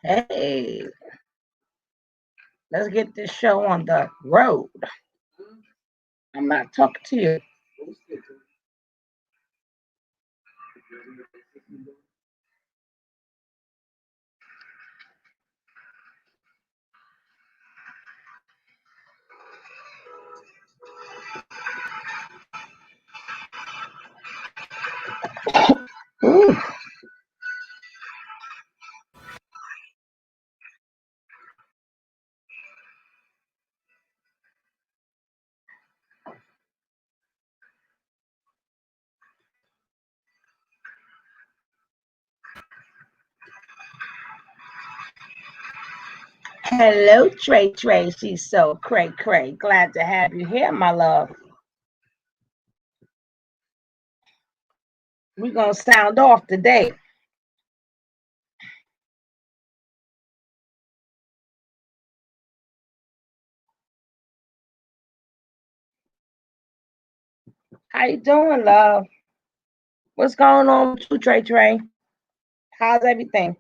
Hey, let's get this show on the road. I'm not talking to you. Ooh. Hello, Trey Trey. She's so cray cray. Glad to have you here, my love. We're gonna sound off today. How you doing, love? What's going on with you, Trey Trey? How's everything?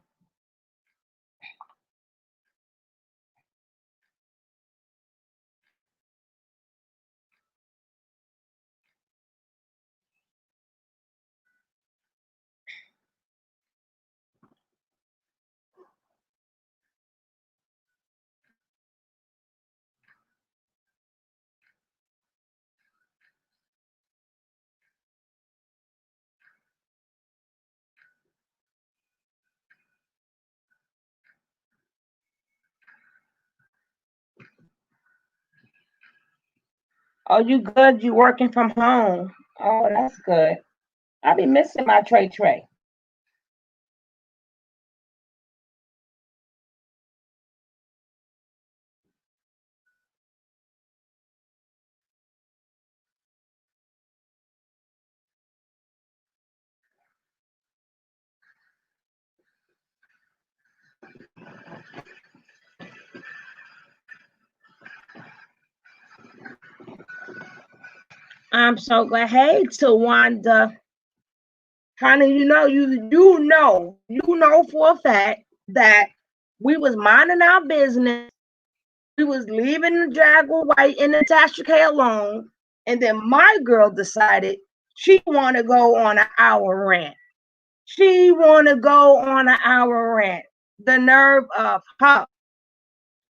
Oh, you good? You working from home? Oh, that's good. I'll be missing my Trey Trey. I'm so glad. Hey, Tawanda. Honey, you know for a fact that we was minding our business. We was leaving the Jaguar White and the Tasha K alone, and then my girl decided she want to go on an hour rant. She want to go on an hour rant. The nerve of her.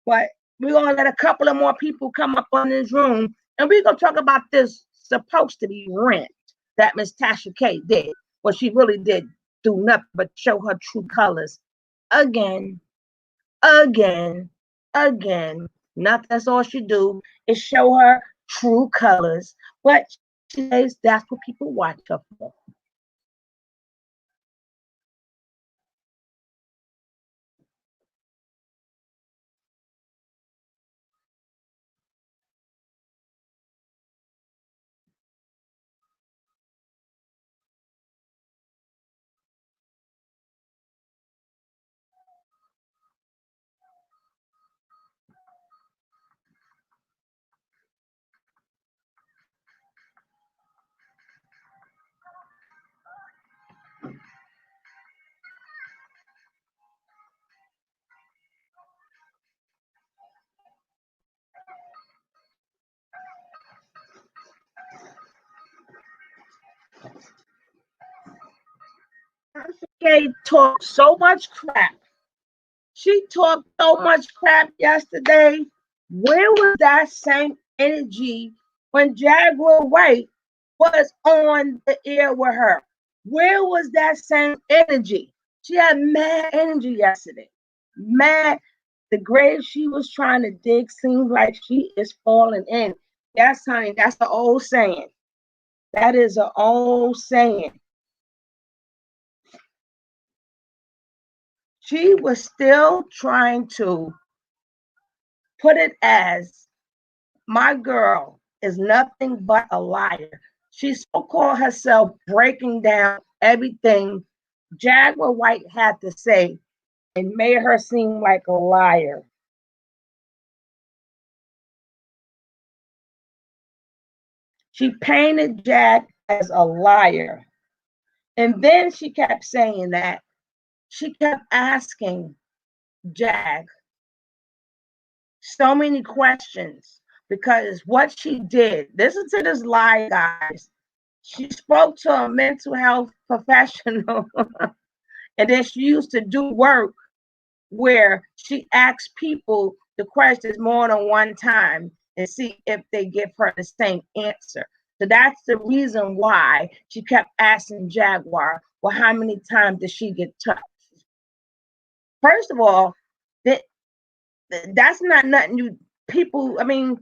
But we're gonna let a couple of more people come up on this room, and we're gonna talk about this supposed to be rent that Miss Tasha K did. Well, she really did do nothing but show her true colors again, again, again. Not that's all she do is show her true colors. But she says that's what people watch her for. Tasha K talked so much crap. She talked so much crap yesterday. Where was that same energy when Jaguar White was on the air with her? Where was that same energy? She had mad energy yesterday. Mad. The grave she was trying to dig seems like she is falling in. Yes, honey, that's the old saying. That is an old saying. She was still trying to put it as my girl is nothing but a liar. She so called herself breaking down everything Jaguar White had to say and made her seem like a liar. She painted Jack as a liar. And then she kept saying that. She kept asking, Jag so many questions because what she did, listen to this lie, guys. She spoke to a mental health professional and then she used to do work where she asked people the questions more than one time and see if they give her the same answer. So that's the reason why she kept asking Jaguar, well, how many times did she get touched? First of all, that that's not nothing you people, I mean,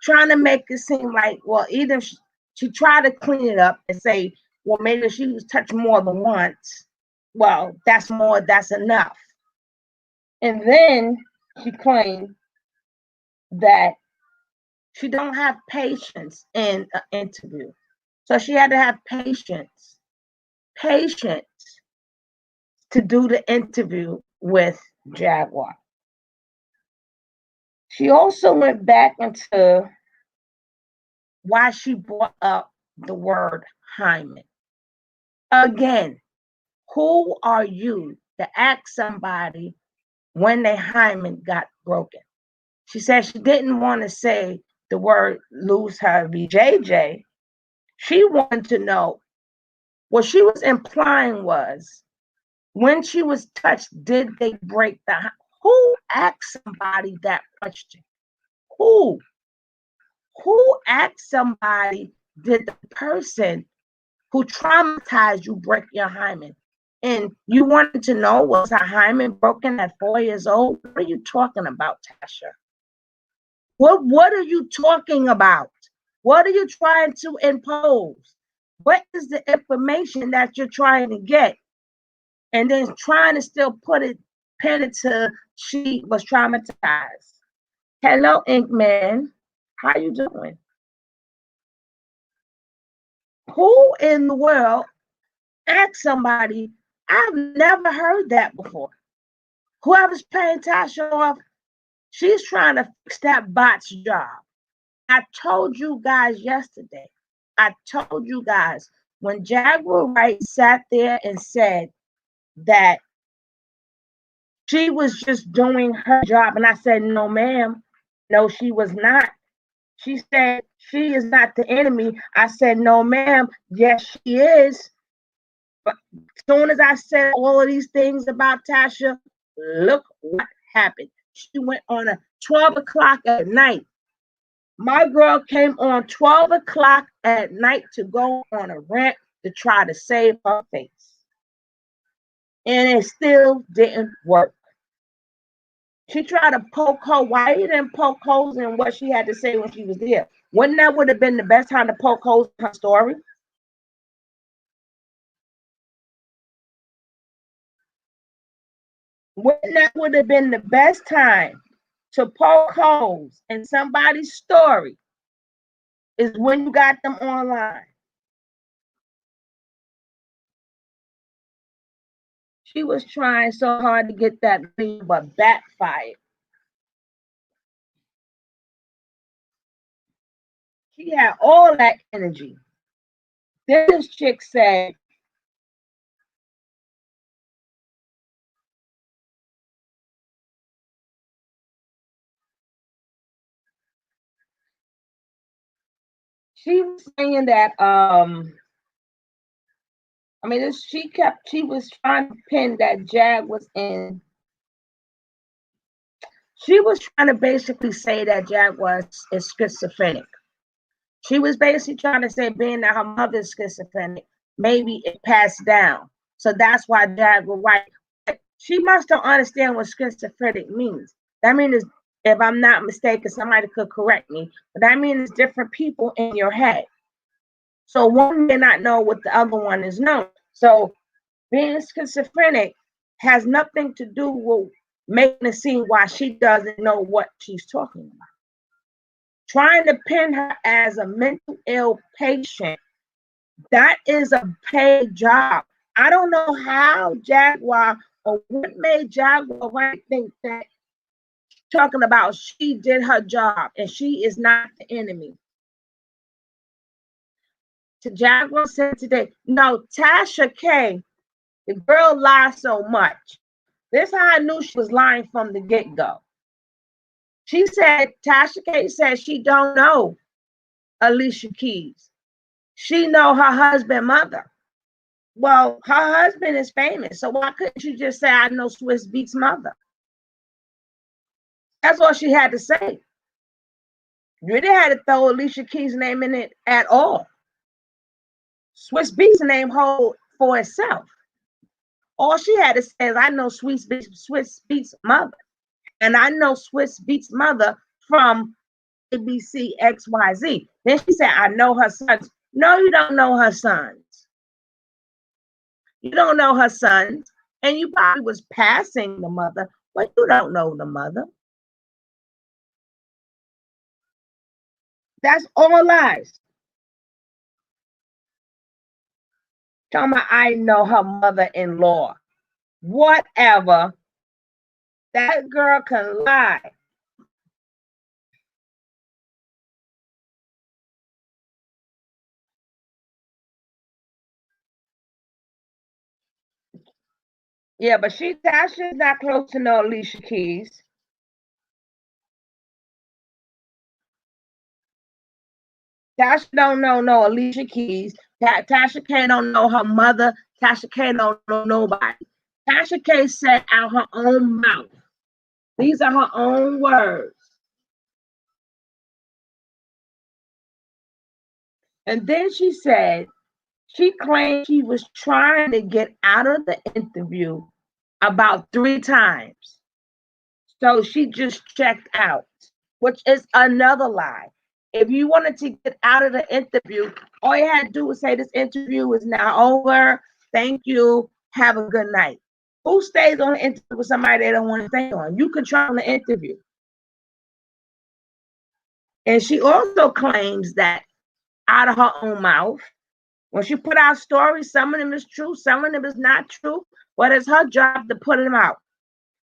trying to make it seem like, well, either she tried to clean it up and say, well, maybe she was touched more than once. Well, that's enough. And then she claimed that she don't have patience in an interview. So she had to have patience to do the interview with Jaguar. She also went back into why she brought up the word hymen. Again, who are you to ask somebody when their hymen got broken? She said she didn't want to say the word lose her BJJ. She wanted to know what she was implying was when she was touched, did they break the who asked somebody that question? Who? Who asked somebody, did the person who traumatized you break your hymen? And you wanted to know, was her hymen broken at 4 years old? What are you talking about, Tasha? What are you talking about? What are you trying to impose? What is the information that you're trying to get? And then trying to still pin it to she was traumatized. Hello, Inkman. How you doing? Who in the world asked somebody? I've never heard that before. Whoever's paying Tasha off, she's trying to fix that bot's job. I told you guys yesterday. I told you guys when Jaguar Wright sat there and said that she was just doing her job, and I said, no, ma'am. No, she was not. She said she is not the enemy. I said, no, ma'am. Yes, she is. But as soon as I said all of these things about Tasha, look what happened. She went on a 12 o'clock at night. My girl came on 12 o'clock at night to go on a rant to try to save her face. And it still didn't work. She tried to poke her. Why you didn't poke holes in what she had to say when she was there? Wouldn't that would have been the best time to poke holes in her story? Wouldn't that would have been the best time to poke holes in somebody's story is when you got them online. She was trying so hard to get that video, but backfired. She had all that energy. Then this chick said, she was saying that I mean she was trying to pin that Jag was in. She was trying to basically say that Jag is schizophrenic. She was basically trying to say, being that her mother's schizophrenic, maybe it passed down. So that's why Jag was right. She must don't understand what schizophrenic means. That means, if I'm not mistaken, somebody could correct me, but that means different people in your head. So one may not know what the other one is known. So being schizophrenic has nothing to do with making it seem why she doesn't know what she's talking about. Trying to pin her as a mental ill patient, that is a paid job. I don't know how Jaguar or what made Jaguar think that talking about she did her job and she is not the enemy. To Jaguar said today, no, Tasha K, the girl lies so much. This is how I knew she was lying from the get-go. She said, Tasha K said she don't know Alicia Keys. She know her husband mother. Well, her husband is famous, so why couldn't you just say, I know Swiss Beats mother? That's all she had to say. You didn't have to throw Alicia Keys' name in it at all. Swiss Beats name hold for itself. All she had to say is, I know Swiss Beats mother. And I know Swiss Beats mother from ABC XYZ. Then she said, I know her sons. No, you don't know her sons. You don't know her sons. And you probably was passing the mother, but you don't know the mother. That's all lies. Tell me, I know her mother-in-law. Whatever. That girl can lie. Yeah, but Tasha's not close to no Alicia Keys. Tasha don't know no Alicia Keys. Tasha K don't know her mother. Tasha K don't know nobody. Tasha K said out her own mouth. These are her own words. And then she said, she claimed she was trying to get out of the interview about 3 times. So she just checked out, which is another lie. If you wanted to get out of the interview, all you had to do was say, this interview is now over. Thank you. Have a good night. Who stays on the interview with somebody they don't want to stay on? You control the interview. And she also claims that out of her own mouth, when she put out stories, some of them is true, some of them is not true, but it's her job to put them out.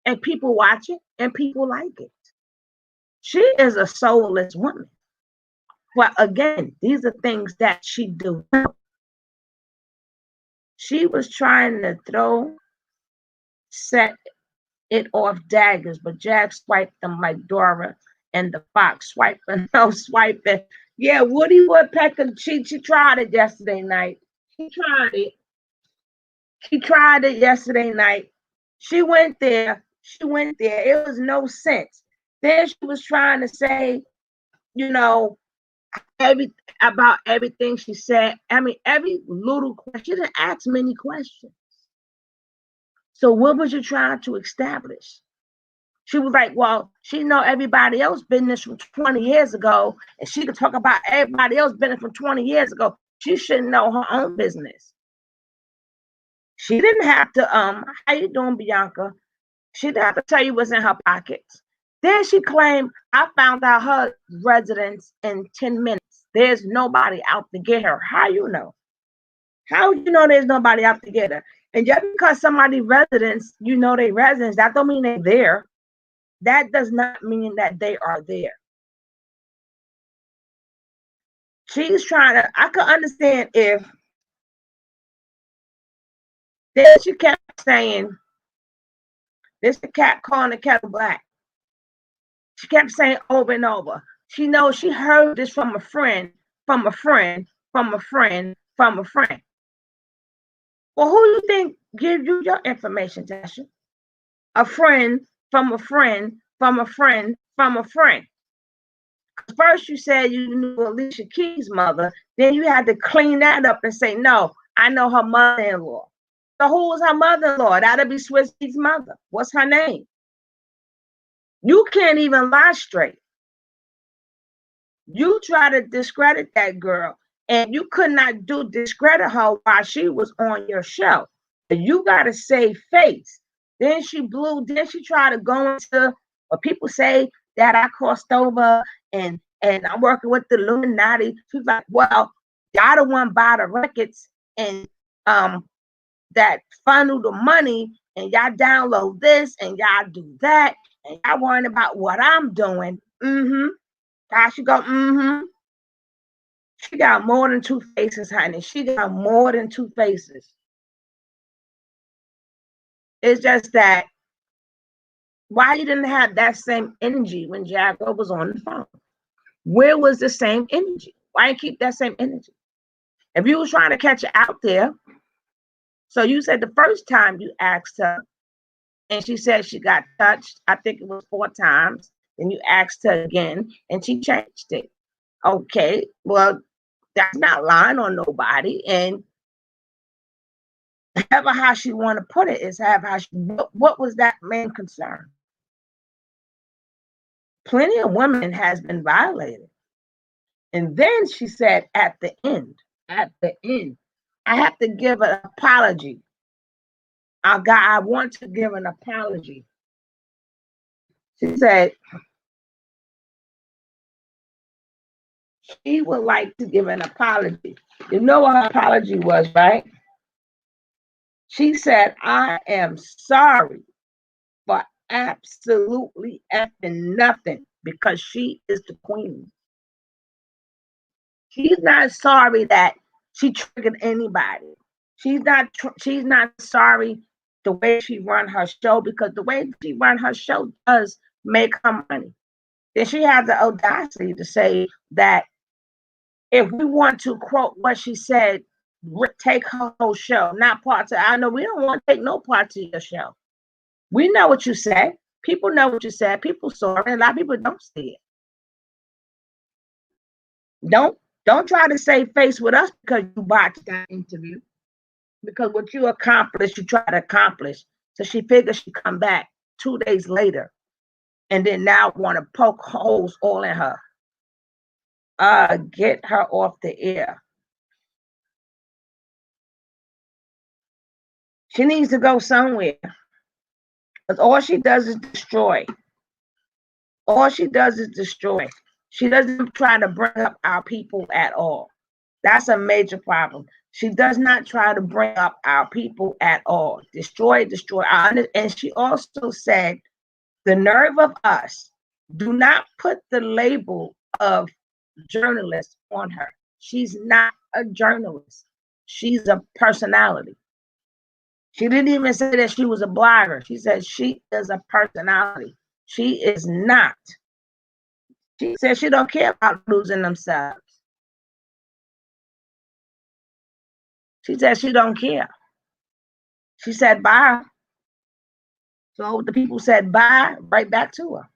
And people watch it and people like it. She is a soulless woman. But again, these are things that she do. She was trying to set it off daggers, but Jack swiped them like Dora and the fox swiping, no swiping. Yeah, Woody Woodpecker, she tried it yesterday night. She tried it. She tried it yesterday night. She went there. It was no sense. Then she was trying to say, you know, about everything she said. I mean, every little question. She didn't ask many questions. So what was you trying to establish? She was like, well, she know everybody else business from 20 years ago, and she could talk about everybody else business from 20 years ago. She shouldn't know her own business. She didn't have to, how you doing, Bianca? She didn't have to tell you what's in her pockets. Then she claimed, I found out her residence in 10 minutes. There's nobody out to get her. How you know? How you know there's nobody out to get her? And just because somebody residence, you know they residence, that don't mean they're there. That does not mean that they are there. She's trying to, I could understand if then she kept saying, this the cat calling the kettle black. She kept saying over and over. She knows she heard this from a friend, from a friend, from a friend, from a friend. Well, who do you think gives you your information, Tasha? A friend from a friend from a friend from a friend. First, you said you knew Alicia Keys' mother. Then you had to clean that up and say, no, I know her mother-in-law. So who was her mother-in-law? That'd be Swiss Beats' mother. What's her name? You can't even lie straight. You try to discredit that girl, and you could not discredit her while she was on your show. You got to save face. Then she tried to go into what people say that I crossed over and I'm working with the Illuminati. She's like, well, y'all the one buy the records and that funnel the money, and y'all download this and y'all do that, and y'all worrying about what I'm doing. She go, She got more than 2 faces, honey. She got more than 2 faces. It's just that Why you didn't have that same energy when Jaguar was on the phone? Where was the same energy? Why didn't keep that same energy? If you was trying to catch her out there, so you said the first time you asked her, and she said she got touched, I think it was 4 times. Then you asked her again, and she changed it. Okay, well, that's not lying on nobody. And however how she want to put it is have how she, what was that main concern? Plenty of women has been violated. And then she said at the end, I have to give an apology. God, I want to give an apology. She said she would like to give an apology. You know what her apology was, right? She said, I am sorry for absolutely effing nothing because she is the queen. She's not sorry that she triggered anybody. She's not sorry the way she run her show, because the way she run her show does make her money. Then she has the audacity to say that if we want to quote what she said, take her whole show, not parts of. I know we don't want to take no parts of your show. We know what you said. People know what you said. People saw it. And a lot of people don't see it. Don't try to save face with us because you botched that interview. Because what you accomplished, you try to accomplish. So she figured she'd come back 2 days later and then now want to poke holes all in her. Get her off the air. She needs to go somewhere. Because all she does is destroy. All she does is destroy. She doesn't try to bring up our people at all. That's a major problem. She does not try to bring up our people at all. Destroy. And she also said, the nerve of us, do not put the label of journalist on her. She's not a journalist. She's a personality. She didn't even say that she was a blogger. She said she is a personality. She is not. She said she don't care about losing themselves. She said she don't care. She said bye. So the people said bye right back to her.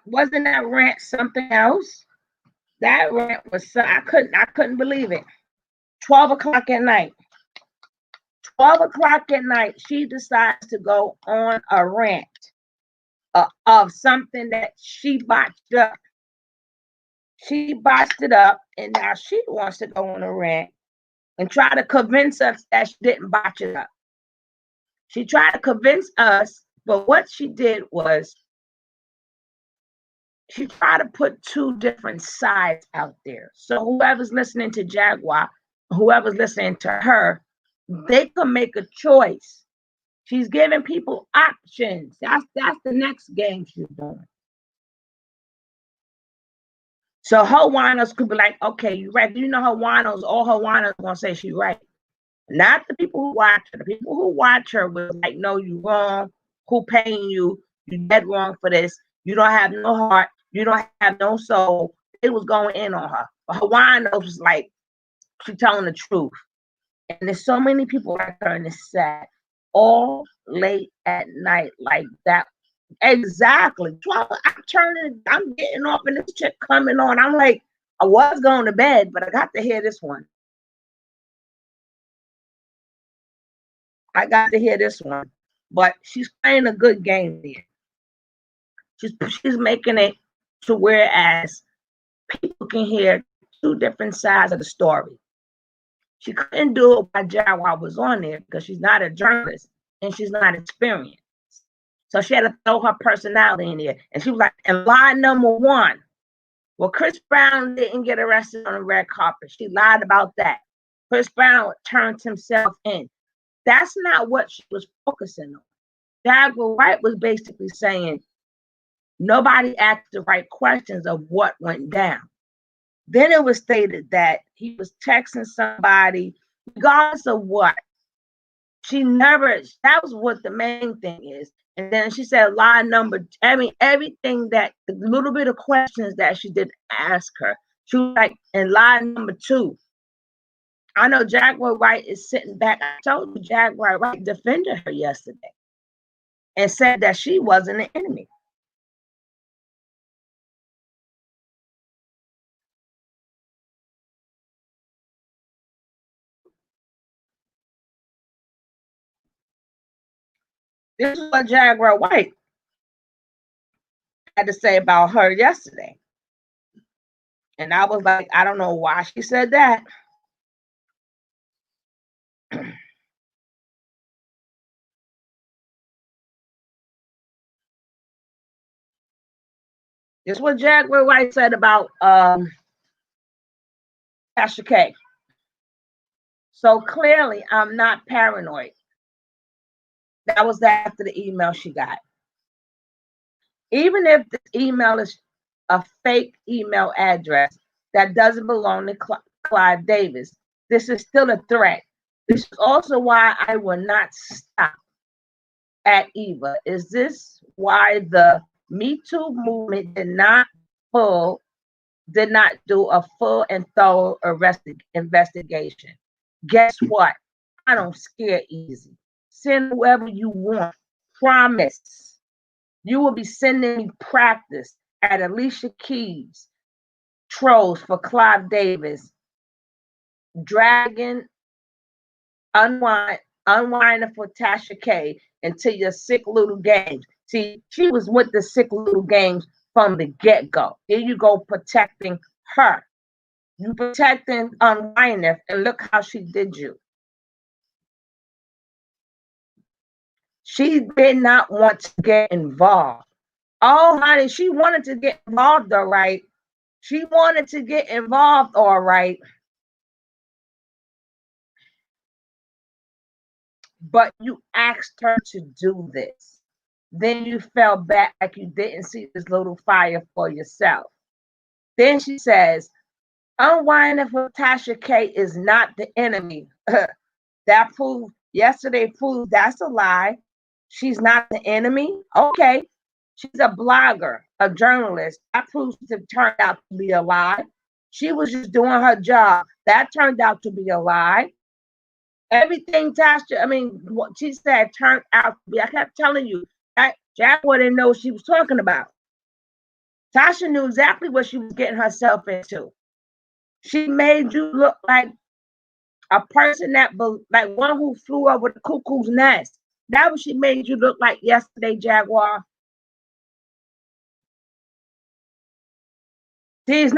Wasn't that rant something else? That rant was I couldn't believe it. 12 o'clock at night. 12 o'clock at night, she decides to go on a rant of something that she botched up. She botched it up, and now she wants to go on a rant and try to convince us that she didn't botch it up. She tried to convince us, but what she did was she tried to put 2 different sides out there. So whoever's listening to Jaguar, whoever's listening to her, they can make a choice. She's giving people options. That's the next game she's doing. So Hawaiians could be like, okay, you're right. You know Hawaiians, all Hawaiians gonna say she's right. Not the people who watch her. The people who watch her was like, no, you wrong. Who paying you? You dead wrong for this. You don't have no heart. You don't have no soul. It was going in on her. But Hawaiian was like, she's telling the truth. And there's so many people like her, and it's sad. All late at night like that. Exactly. 12, I'm getting off, and this chick coming on. I'm like, I was going to bed, but I got to hear this one. But she's playing a good game there. She's making it to whereas people can hear 2 different sides of the story. She couldn't do it while Jaguar was on there because she's not a journalist and she's not experienced. So she had to throw her personality in there. And she was like, and lie number 1. Well, Chris Brown didn't get arrested on the red carpet. She lied about that. Chris Brown turned himself in. That's not what she was focusing on. Jaguar Wright was basically saying, nobody asked the right questions of what went down. Then it was stated that he was texting somebody, regardless of what. She never, that was what the main thing is. And then she said lie number, I mean, everything that, the little bit of questions that she did ask her, she was like, and lie number 2, I know Jaguar Wright is sitting back. I told you Jaguar Wright defended her yesterday and said that she wasn't an enemy. This is what Jaguar Wright had to say about her yesterday. And I was like, I don't know why she said that. This is what Jaguar Wright said about Tasha K. So clearly, I'm not paranoid. That was after the email she got. Even if this email is a fake email address that doesn't belong to Clive Davis, this is still a threat. This is also why I will not stop at Eva. Is this why the Me Too movement did not do a full and thorough investigation? Guess what? I don't scare easy. Send whoever you want. Promise. You will be sending me practice at Alicia Keys, trolls for Clive Davis, dragging, unwinding for Tasha K into your sick little games. See, she was with the sick little games from the get-go. Here you go protecting her. You protecting unwinding, and look how she did you. She did not want to get involved. Oh, honey, she wanted to get involved, all right. She wanted to get involved, all right. But you asked her to do this. Then you fell back like you didn't see this little fire for yourself. Then she says, unwinding for Tasha K is not the enemy. That proved, yesterday proved that's a lie. She's not the enemy. Okay. She's a blogger, a journalist. That proves to turn out to be a lie. She was just doing her job. That turned out to be a lie. Everything Tasha, I mean, what she said turned out to be. I kept telling you that Jaguar didn't know what she was talking about. Tasha knew exactly what she was getting herself into. She made you look like a person that, like one who flew over the cuckoo's nest. That was she made you look like yesterday, Jaguar. See, it's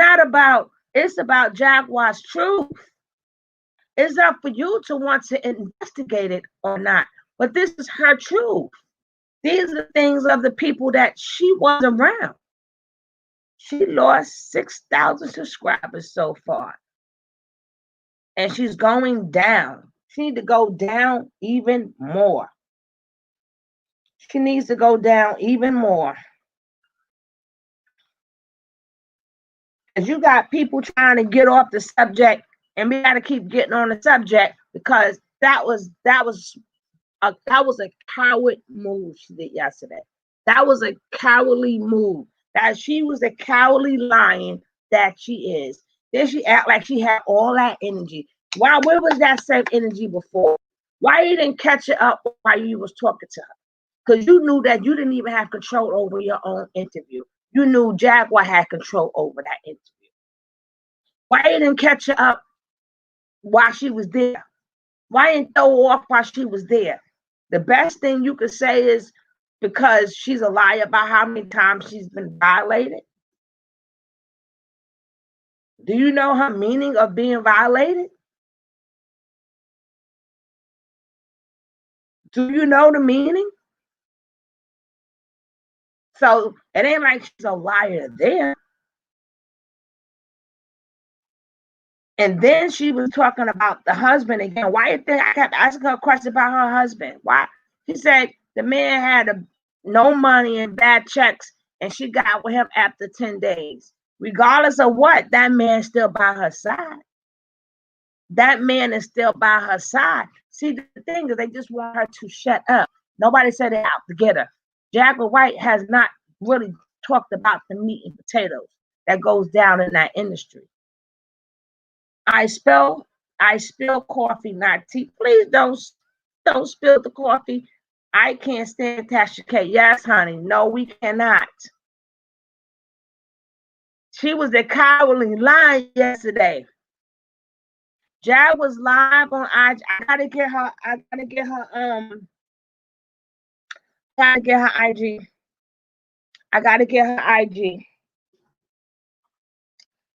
about Jaguar's truth. It's up for you to want to investigate it or not. But this is her truth. These are the things of the people that she was around. She lost 6,000 subscribers so far. And she's going down. She needs to go down even more. She needs to go down even more. Because you got people trying to get off the subject, and we got to keep getting on the subject because that was a coward move she did yesterday. That was a cowardly move. That she was a cowardly lion that she is. Then she act like she had all that energy. Why? Where was that same energy before? Why you didn't catch it up while you was talking to her? Because you knew that you didn't even have control over your own interview. You knew Jaguar had control over that interview. Why you didn't catch her up while she was there? Why didn't throw her off while she was there? The best thing you could say is because she's a liar about how many times she's been violated. Do you know her meaning of being violated? Do you know the meaning? So it ain't like she's a liar there. And then she was talking about the husband again. Why you think I kept asking her a question about her husband? Why? She said the man had no money and bad checks, and she got with him after 10 days. Regardless of what, that man's still by her side. that man is still by her side. See, the thing is, they just want her to shut up. Nobody said it out to get her. Jaguar White has not really talked about the meat and potatoes that goes down in that industry. I spill coffee, not tea. Please don't spill the coffee. I can't stand Tasha K. Yes, honey. No, we cannot. She was a cowardly lion yesterday. Jag was live on IG. I gotta get her. I gotta get her. Gotta get her IG. I gotta get her IG.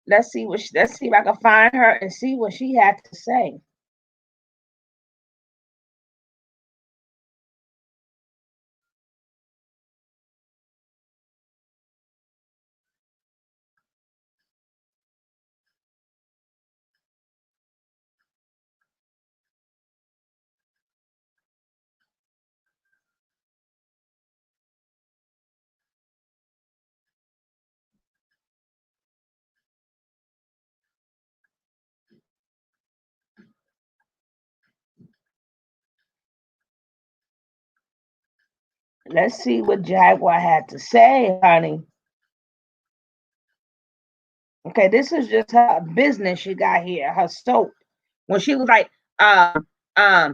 Let's see let's see if I can find her and see what she had to say. Let's see what Jaguar had to say, honey. Okay, this is just her business she got here, her soap. When she was like, um, I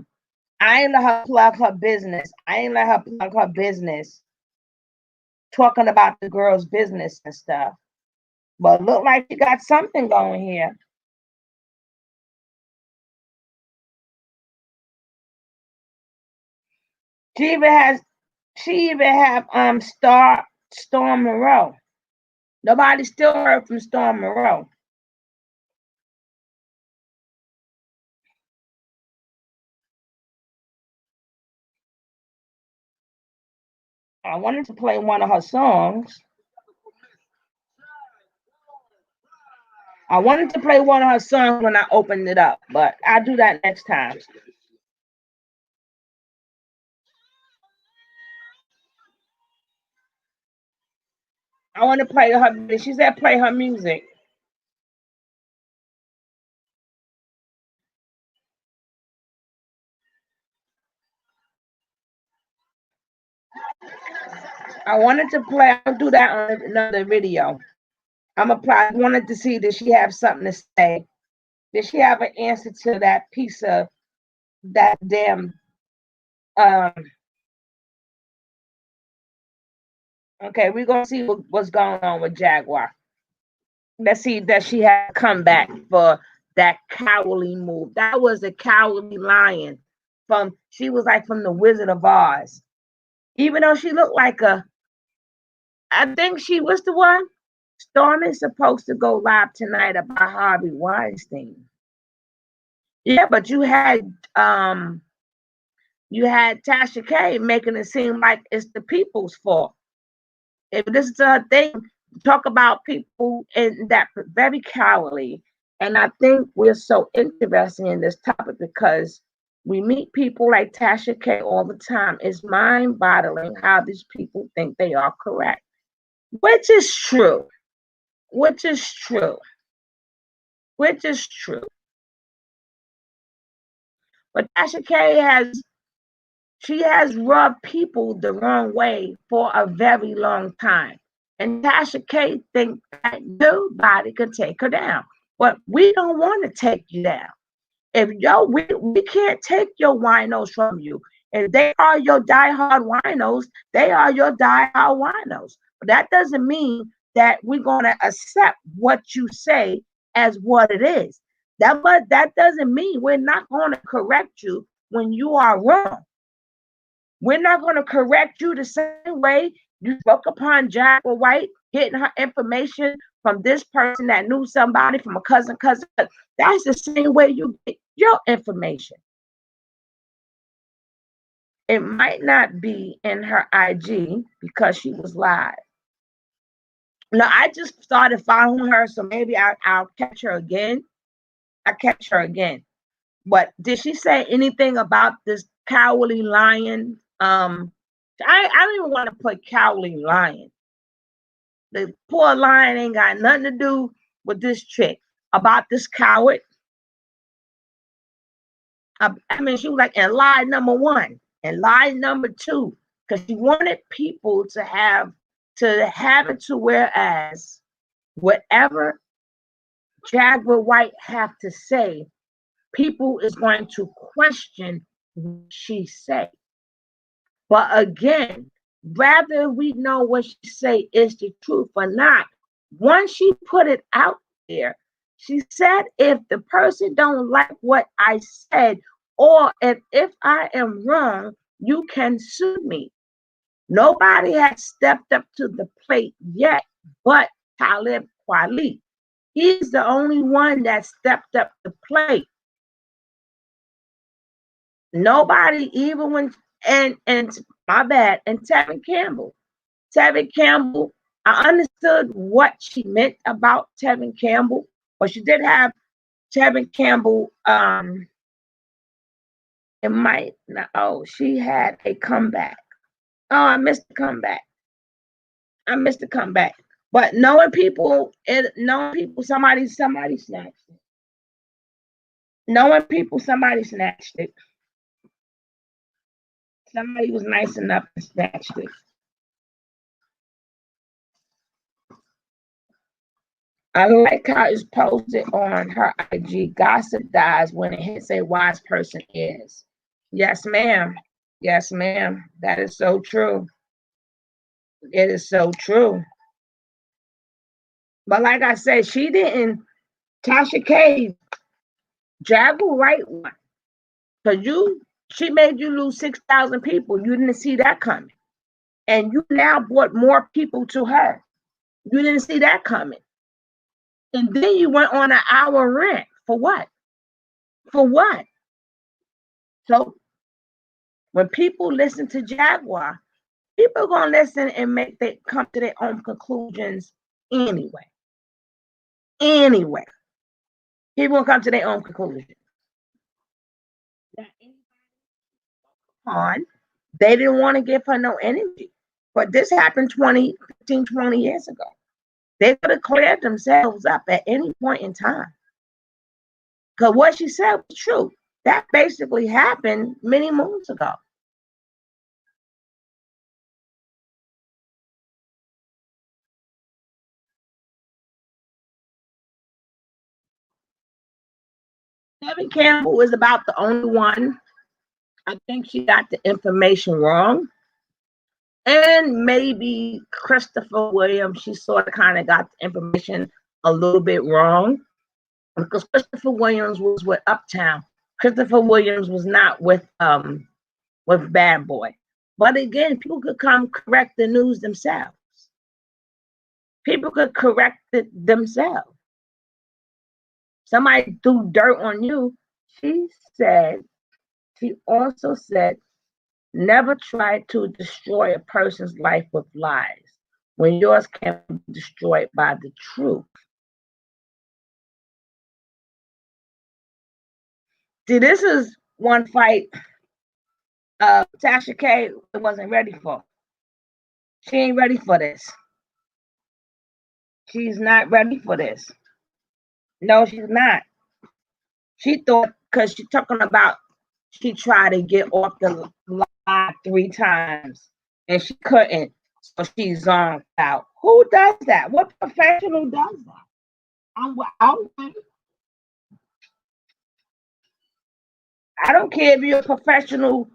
ain't let her plug her business. I ain't let her plug her business, talking about the girl's business and stuff. But look like she got something going here. She even have Storm Monroe. Nobody still heard from Storm Monroe. I wanted to play one of her songs. I wanted to play one of her songs when I opened it up, but I'll do that next time. I want to play her. She said play her music. I wanted to play. I'll do that on another video. I'm apply. I wanted to see, did she have something to say? Did she have an answer to that piece of that damn? Um, okay, we're gonna see what's going on with Jaguar. Let's see that she had come back for that cowardly move. That was a cowardly lion. She was like from the Wizard of Oz. Even though she looked like I think she was the one. Storm is supposed to go live tonight about Harvey Weinstein. Yeah, but you had Tasha K making it seem like it's the people's fault. If this is her thing, talk about people and that very cowardly. And I think we're so interested in this topic because we meet people like Tasha K all the time. It's mind-boggling how these people think they are correct, which is true. Which is true. Which is true. But Tasha K has rubbed people the wrong way for a very long time. And Tasha K thinks that nobody can take her down. But we don't want to take you down. If we can't take your winos from you. If they are your diehard winos, they are your diehard winos. But that doesn't mean that we're going to accept what you say as what it is. That doesn't mean we're not going to correct you when you are wrong. We're not going to correct you the same way you spoke upon Jaguar White, getting her information from this person that knew somebody from a cousin. That's the same way you get your information. It might not be in her IG because she was live. No, I just started following her, so maybe I'll catch her again. I catch her again. But did she say anything about this cowardly lion? I don't even want to put cowardly lion. The poor lion ain't got nothing to do with this chick. About this coward. I mean, she was like in lie number one and lie number two, because she wanted people to have it to whereas whatever Jaguar White have to say, people is going to question what she say. But again, whether we know what she say is the truth or not, once she put it out there, she said, if the person don't like what I said, or if I am wrong, you can sue me. Nobody has stepped up to the plate yet but Talib Kweli. He's the only one that stepped up the plate. Nobody, even when and my bad, and Tevin Campbell. Tevin Campbell, I understood what she meant about Tevin Campbell, but she did have Tevin Campbell. It might not. Oh, she had a comeback. Oh, I missed the comeback. But knowing people, somebody snatched it. Knowing people, somebody snatched it. Somebody was nice enough to snatch it. I like how it's posted on her IG. Gossip dies when it hits a wise person ears. Yes, ma'am. Yes, ma'am. That is so true. It is so true. But like I said, she didn't. Tasha K, Jaguar Wright one. Because she made you lose 6,000 people. You didn't see that coming. And you now brought more people to her. You didn't see that coming. And then you went on an hour rant. For what? For what? So when people listen to Jaguar, people are gonna listen and come to their own conclusions anyway. Anyway, people gonna come to their own conclusions. They didn't want to give her no energy, but this happened 15, 20 years ago. They could have cleared themselves up at any point in time. Because what she said was true. That basically happened many moons ago. Kevin Campbell is about the only one. I think she got the information wrong. And maybe Christopher Williams, she sort of kind of got the information a little bit wrong. Because Christopher Williams was with Uptown. Christopher Williams was not with Bad Boy. But again, people could come correct the news themselves. People could correct it themselves. Somebody threw dirt on you. She also said, never try to destroy a person's life with lies when yours can be destroyed by the truth. See, this is one fight Tasha K wasn't ready for. She ain't ready for this. She's not ready for this. No, she's not. She thought, because she's talking about, she tried to get off the line 3 times and she couldn't, so she zoned out. Who does that? What professional does that? I don't care if you're a professional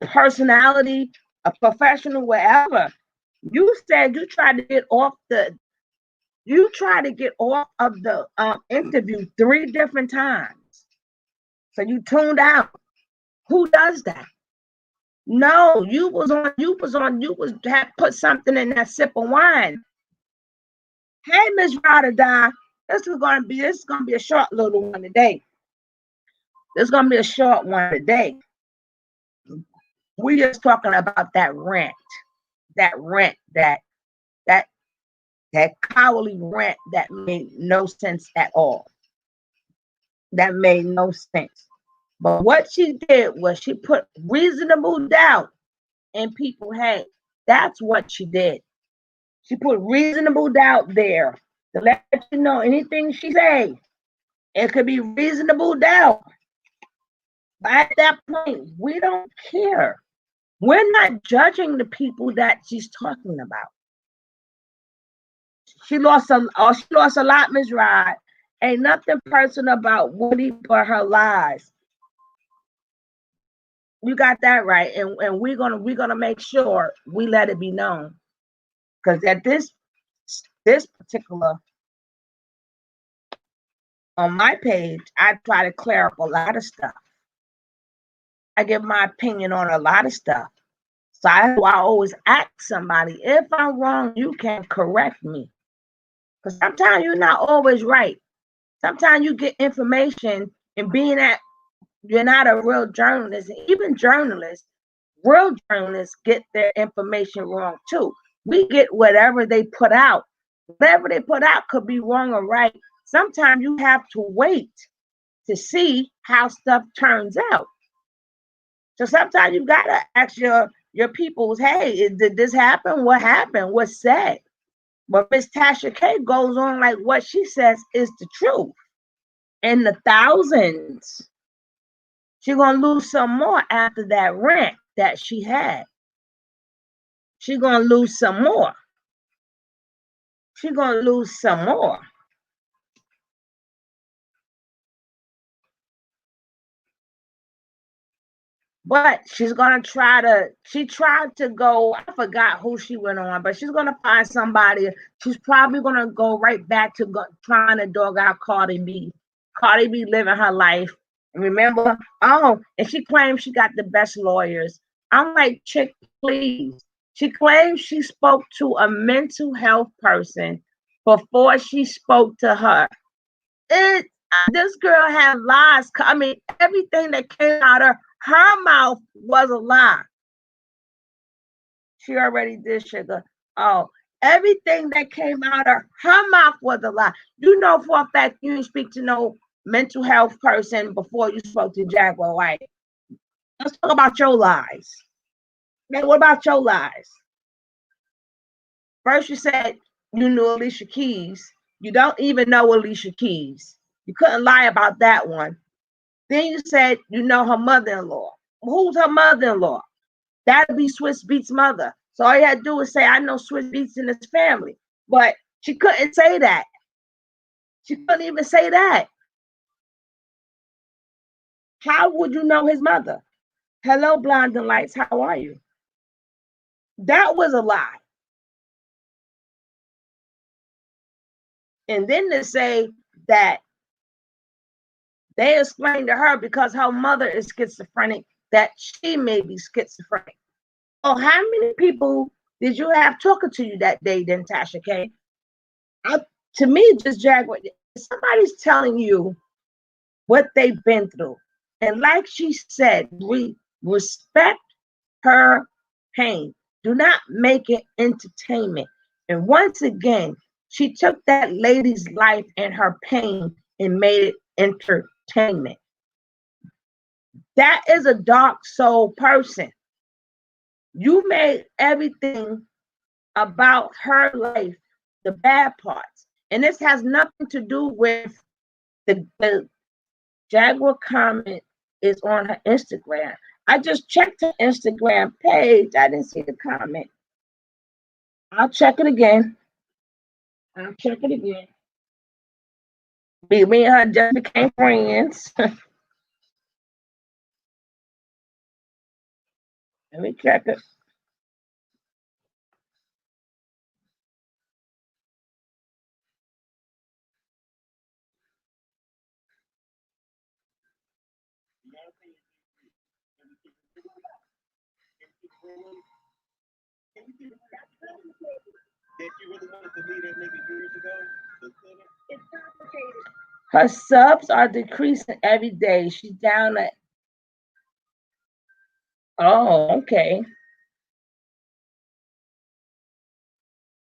personality, a professional whatever. You said you tried to get off of the interview 3 different times. So you tuned out. Who does that? No, you had put something in that sip of wine. Hey, Miss Rada, this is gonna be a short little one today. This is gonna be a short one today. We're just talking about that rant, that cowardly rant that made no sense at all. That made no sense. But what she did was she put reasonable doubt in people's heads. That's what she did. She put reasonable doubt there to let you know anything she say, it could be reasonable doubt. But at that point, we don't care. We're not judging the people that she's talking about. She lost a lot, Miss Rod. Ain't nothing personal about Woody but her lies. You got that right, and we're gonna make sure we let it be known. Because at this particular on my page, I try to clear up a lot of stuff. I give my opinion on a lot of stuff. So I always ask somebody, if I'm wrong, you can correct me. Because sometimes you're not always right. Sometimes you get information and being that you're not a real journalist, and even real journalists get their information wrong too. We get whatever they put out. Whatever they put out could be wrong or right. Sometimes you have to wait to see how stuff turns out. So sometimes you gotta ask your peoples, hey, did this happen? What happened? What's said? But Miss Tasha K goes on like what she says is the truth. In the thousands. She's gonna lose some more after that rant that she had. She's gonna lose some more. She's gonna lose some more. But she tried to go, I forgot who she went on, but she's gonna find somebody. She's probably gonna go right back to trying to dog out Cardi B. Cardi B living her life. Remember? Oh, and she claims she got the best lawyers. I'm like, chick, please. She claims she spoke to a mental health person before she spoke to her. It This girl had lies. I mean, everything that came out of her mouth was a lie. She already did, sugar. Oh, everything that came out of her mouth was a lie. You know for a fact you didn't speak to no mental health person before you spoke to Jaguar White. Let's talk about your lies. Now, what about your lies? First, you said you knew Alicia Keys. You don't even know Alicia Keys. You couldn't lie about that one. Then you said you know her mother-in-law. Who's her mother-in-law? That'd be Swiss Beats' mother. So all you had to do is say, I know Swiss Beats and his family. But she couldn't say that. She couldn't even say that. How would you know his mother? Hello, Blonde and Lights. How are you? That was a lie. And then to say that they explained to her because her mother is schizophrenic that she may be schizophrenic. Oh, how many people did you have talking to you that day, then, Tasha K? To me, just Jaguar. Somebody's telling you what they've been through. And like she said, we respect her pain. Do not make it entertainment. And once again, she took that lady's life and her pain and made it entertainment. That is a dark soul person. You made everything about her life the bad parts. And this has nothing to do with the Jaguar comment is on her Instagram. I just checked her Instagram page. I didn't see the comment. I'll check it again. I'll check it again. Me and her just became friends. Let me check it. Her subs are decreasing every day. She's down at, oh, okay.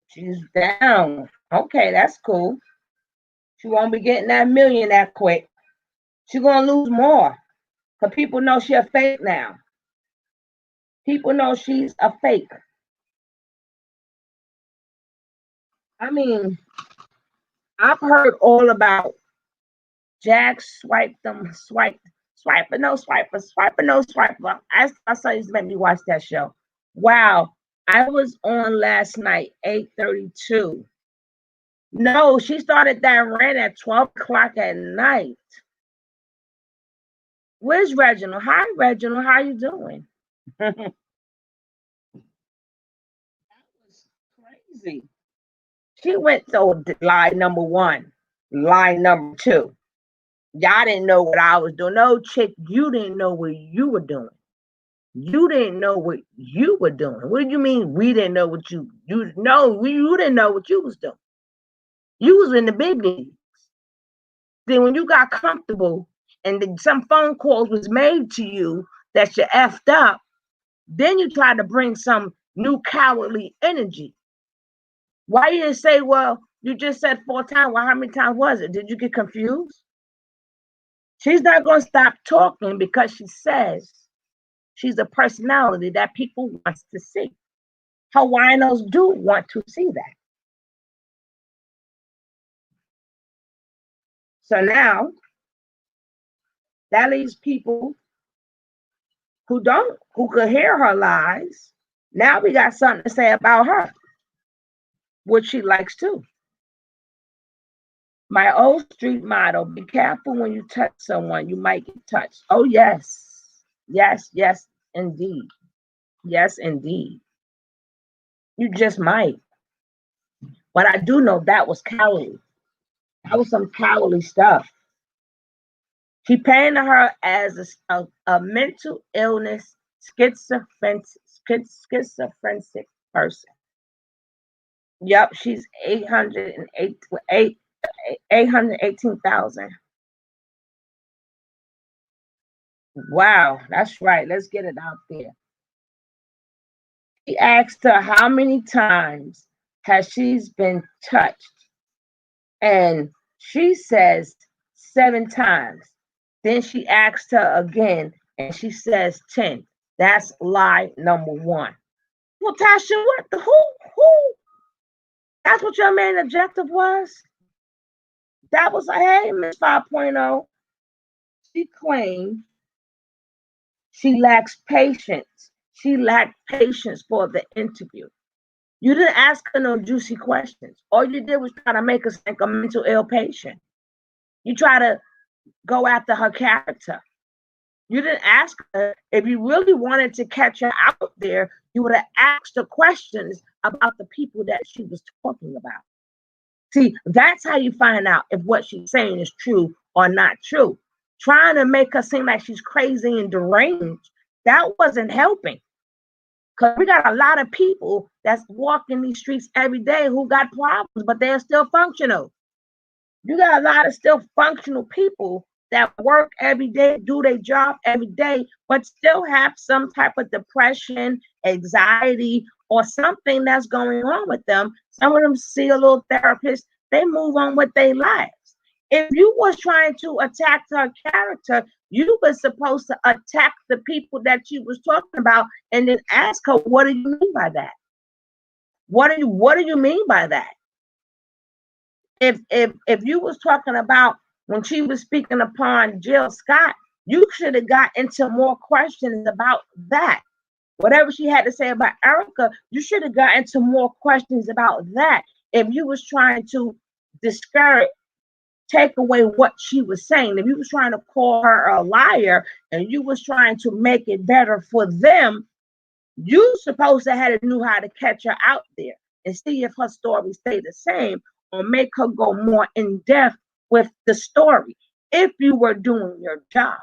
She's down. Okay, that's cool. She won't be getting that million that quick. She's gonna lose more. Because people know she's a fake now. People know she's a fake. I mean, I've heard all about Jack Swiper, no swiper, swiper, no swiper. I saw you to make me watch that show. Wow. I was on last night, 8:32. No, she started that rant at 12 o'clock at night. Where's Reginald? Hi, Reginald. How you doing? That was crazy. She went to lie number one, lie number two. Y'all didn't know what I was doing. No, chick, you didn't know what you were doing. You didn't know what you were doing. What do you mean we didn't know what you didn't know what you was doing? You was in the big leagues. Then when you got comfortable and then some phone calls was made to you that you effed up, then you tried to bring some new cowardly energy. Why you didn't say, well, you just said 4 times. Well, how many times was it? Did you get confused? She's not going to stop talking because she says she's a personality that people want to see. Hawaiianos do want to see that. So now that leaves people who could hear her lies. Now we got something to say about her, which she likes too. My old street motto, be careful when you touch someone, you might get touched. Oh, yes. Yes, yes, indeed. Yes, indeed. You just might. But I do know that was cowardly. That was some cowardly stuff. She painted her as a mental illness, schizophrenic person. Yep, she's 818,000. Wow, that's right. Let's get it out there. He asked her how many times has she been touched, and she says 7 times. Then she asked her again, and she says 10. That's lie number 1. Well, Tasha, what the who? That's what your main objective was? That was hey, Miss 5.0. She claimed she lacks patience. She lacked patience for the interview. You didn't ask her no juicy questions. All you did was try to make us think a mental ill patient. You try to go after her character. You didn't ask her. If you really wanted to catch her out there, you would have asked her questions about the people that she was talking about. See, that's how you find out if what she's saying is true or not true. Trying to make her seem like she's crazy and deranged, that wasn't helping. Because we got a lot of people that's walking these streets every day who got problems, but they're still functional. You got a lot of still functional people that work every day, do their job every day, but still have some type of depression, anxiety, or something that's going on with them. Some of them see a little therapist, they move on with their lives. If you was trying to attack her character, you were supposed to attack the people that you was talking about and then ask her, what do you mean by that? What do you mean by that? If you was talking about when she was speaking upon Jill Scott, you should have got into more questions about that. Whatever she had to say about Erica, you should have got into more questions about that. If you was trying to discourage, take away what she was saying, if you was trying to call her a liar and you was trying to make it better for them, you supposed to have knew how to catch her out there and see if her story stayed the same or make her go more in depth with the story if you were doing your job.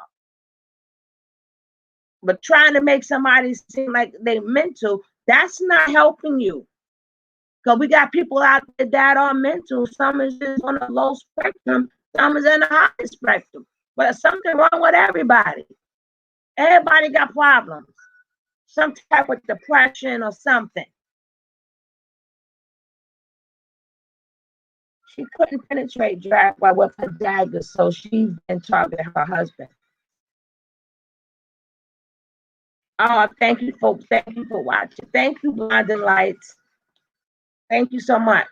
But trying to make somebody seem like they mental, that's not helping you. Because we got people out there that are mental. Some is just on a low spectrum, some is in a high spectrum. But there's something wrong with everybody. Everybody got problems. Some type of depression or something. She couldn't penetrate Jaguar with her dagger, so she's been targeting her husband. Oh, thank you for watching. Thank you, Blinding Lights. Thank you so much.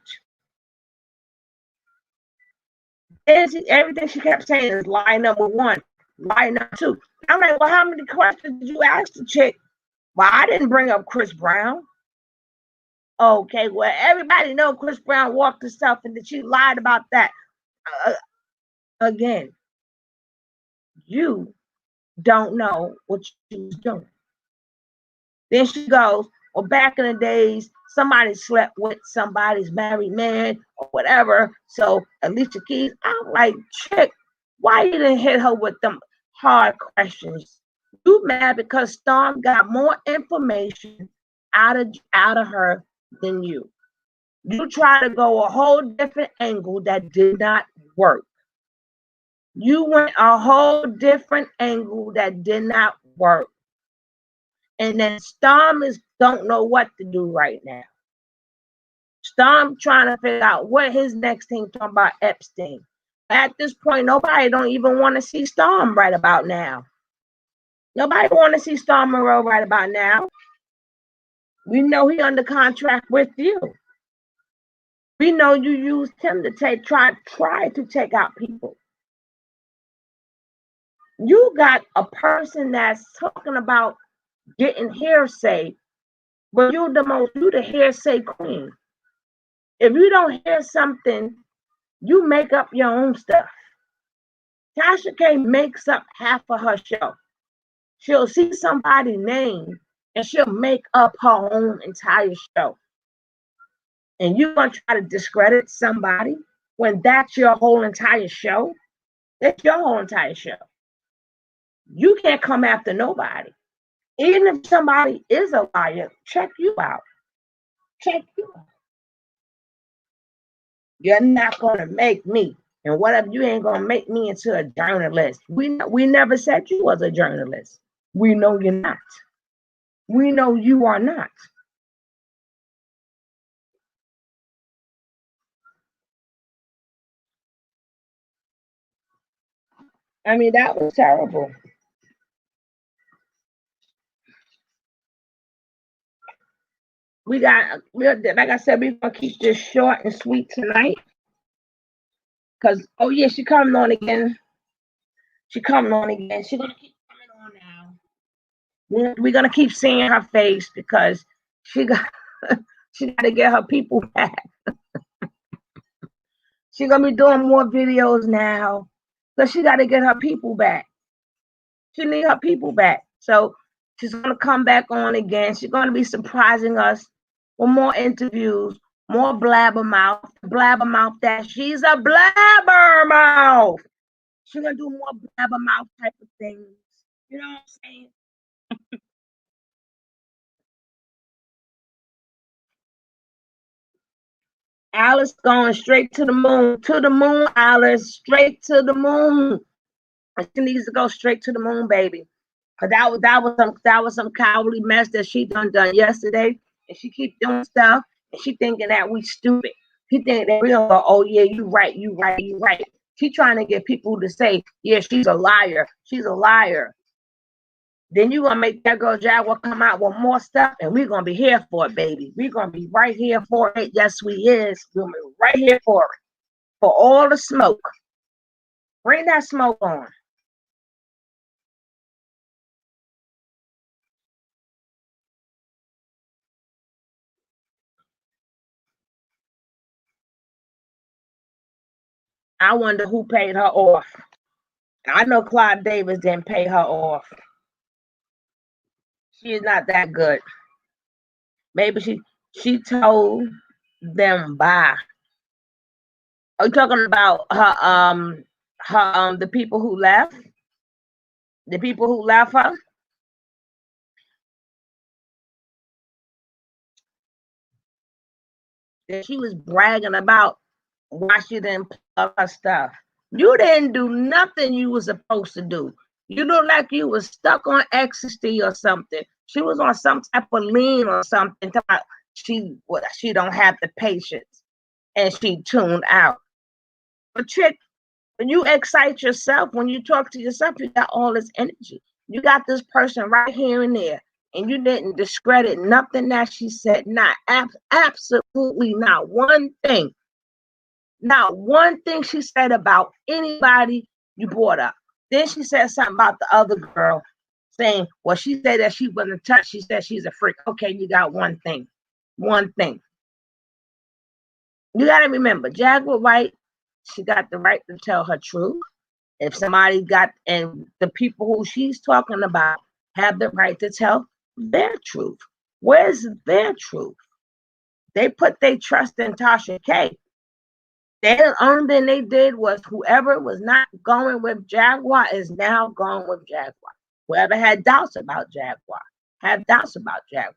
Everything she kept saying is lie number 1. Why not too? I'm like, well, how many questions did you ask the chick? Well, I didn't bring up Chris Brown. Okay, well, everybody know Chris Brown walked herself and that she lied about that. Uh, Again, you don't know what she was doing. Then she goes, well, back in the days, somebody slept with somebody's married man or whatever. So Alicia Keys, I'm like, chick, why you didn't hit her with them hard questions? You mad because Storm got more information out of her than you. You try to go a whole different angle that did not work. You went a whole different angle that did not work. And then Storm don't know what to do right now. Storm trying to figure out what his next thing talking about Epstein. At this point, nobody don't even want to see Storm right about now. Nobody want to see Storm Monroe right about now. We know he under contract with you. We know you used him to try to take out people. You got a person that's talking about getting hearsay, but you the hearsay queen. If you don't hear something, you make up your own stuff. Tasha K makes up half of her show. She'll see somebody's name and she'll make up her own entire show. And you're going to try to discredit somebody when that's your whole entire show? That's your whole entire show. You can't come after nobody. Even if somebody is a liar, check you out. Check you out. You're not going to make me. And whatever, you ain't going to make me into a journalist. We never said you was a journalist. We know you're not. We know you are not. I mean, that was terrible. Like I said, we're going to keep this short and sweet tonight. Because, oh yeah, she coming on again. She's going to keep coming on now. We're going to keep seeing her face because she got to get her people back. She's going to be doing more videos now. Because she got to get her people back. She need her people back. So she's going to come back on again. She's going to be surprising us with more interviews, more blabbermouth that she's a blabbermouth. She's going to do more blabbermouth type of things. You know what I'm saying? Alice going straight to the moon, Alice, straight to the moon. She needs to go straight to the moon, baby. Cause that was some cowardly mess that she done yesterday, and she keep doing stuff, and she thinking that we stupid. She thinking that we don't go, oh yeah, you right. She trying to get people to say, yeah, she's a liar. Then you gonna make that girl Jaguar come out with more stuff, and we're gonna be here for it, baby. We're gonna be right here for it. Yes, we is. We're gonna be right here for it. For all the smoke. Bring that smoke on. I wonder who paid her off. I know Clive Davis didn't pay her off. She is not that good. Maybe she told them bye. Are you talking about the people who left? The people who left her? That she was bragging about why she didn't plug her stuff. You didn't do nothing you was supposed to do. You look like you was stuck on ecstasy or something. She was on some type of lean or something. She don't have the patience, and she tuned out. But chick, when you excite yourself, when you talk to yourself, you got all this energy. You got this person right here and there, and you didn't discredit nothing that she said. Not absolutely not one thing. Not one thing she said about anybody you brought up. Then she said something about the other girl saying, well, she said that she wasn't touched. She said she's a freak. Okay, you got one thing. One thing. You got to remember, Jaguar Wright, she got the right to tell her truth. If somebody got, and the people who she's talking about have the right to tell their truth. Where's their truth? They put their trust in Tasha K. The only thing they did was whoever was not going with Jaguar is now going with Jaguar. Whoever had doubts about Jaguar, had doubts about Jaguar.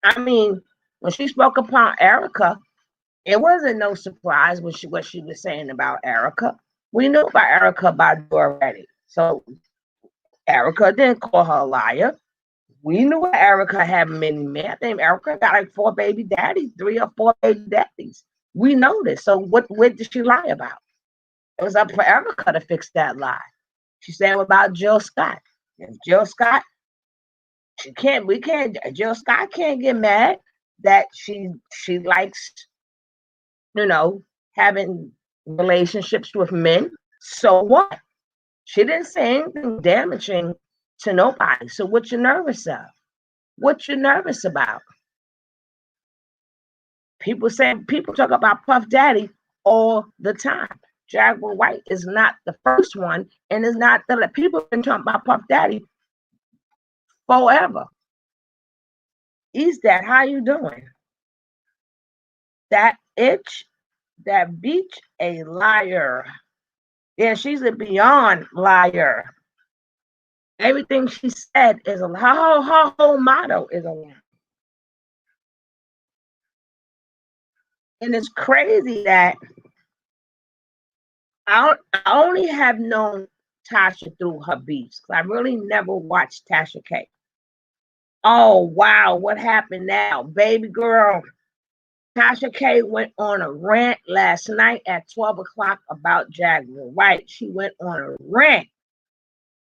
I mean, when she spoke upon Erica, it wasn't no surprise what she was saying about Erica. We knew about Erica Badu already. So Erica didn't call her a liar. We knew Erica had many men. I think Erica got like 4 baby daddies, 3 or 4 baby daddies. We know this. So what did she lie about? It was up for Erica to fix that lie. She said about Jill Scott. And Jill Scott, Jill Scott can't get mad that she likes, having relationships with men. So what? She didn't say anything damaging to nobody. So what you nervous of? What you nervous about? People talk about Puff Daddy all the time. Jaguar Wright is not the first one, and is not the people have been talking about Puff Daddy forever. Is that how you doing? That itch, that beach, a liar. Yeah, she's a beyond liar. Everything she said is her whole motto is a lie. And it's crazy that I only have known Tasha through her beefs. I really never watched Tasha K. Oh, wow, what happened now? Baby girl, Tasha K went on a rant last night at 12 o'clock about Jaguar Wright. She went on a rant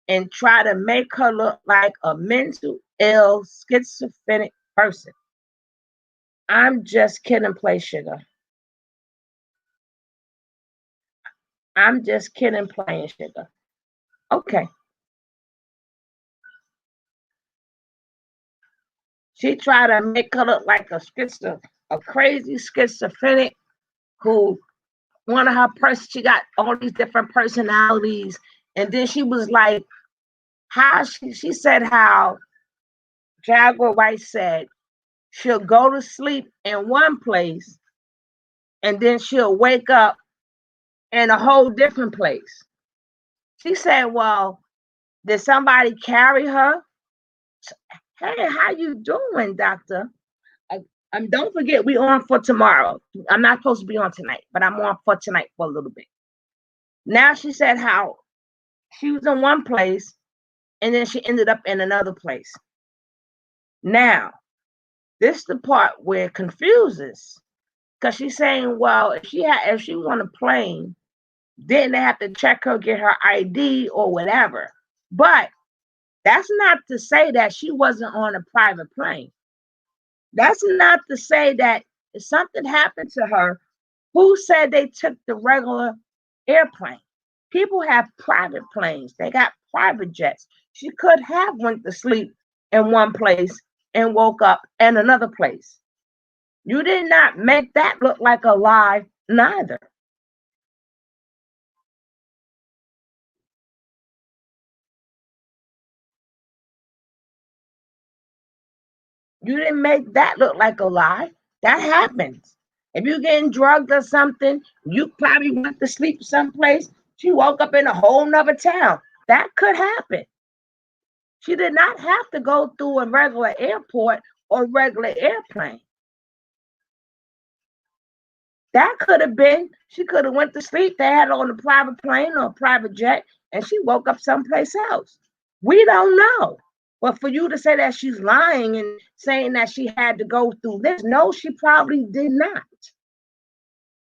and tried to make her look like a mental ill, schizophrenic person. I'm just kidding, play sugar. I'm just kidding, playing sugar. Okay. She tried to make her look like a crazy schizophrenic who one of her she got all these different personalities. And then she was like, how she said how Jaguar Wright said she'll go to sleep in one place and then she'll wake up in a whole different place. She said, well, did somebody carry her? Hey, how you doing, doctor? Don't forget, we on for tomorrow. I'm not supposed to be on tonight, but I'm on for tonight for a little bit. Now she said how she was in one place and then she ended up in another place. Now, this is the part where it confuses, because she's saying, well, if she was on a plane, then they have to check her, get her ID or whatever. But that's not to say that she wasn't on a private plane. That's not to say that if something happened to her, who said they took the regular airplane? People have private planes. They got private jets. She could have went to sleep in one place and woke up in another place. You did not make that look like a lie, neither. You didn't make that look like a lie. That happens. If you're getting drugged or something, you probably went to sleep someplace. She woke up in a whole nother town. That could happen. She did not have to go through a regular airport or regular airplane. That could have been, she could have went to sleep. They had her on a private plane or a private jet, and she woke up someplace else. We don't know. But for you to say that she's lying and saying that she had to go through this, no, she probably did not.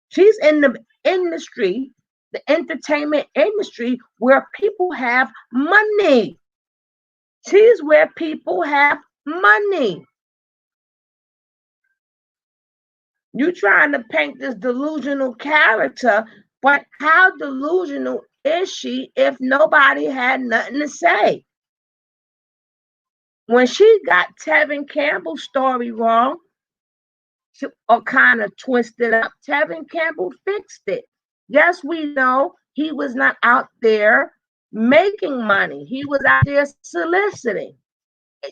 She's in the industry, the entertainment industry, where people have money. She's where people have money. You trying to paint this delusional character But how delusional is she if nobody had nothing to say? When she got Tevin Campbell's story wrong, or kind of twisted up, Tevin Campbell fixed it. Yes, we know he was not out there making money. He was out there soliciting.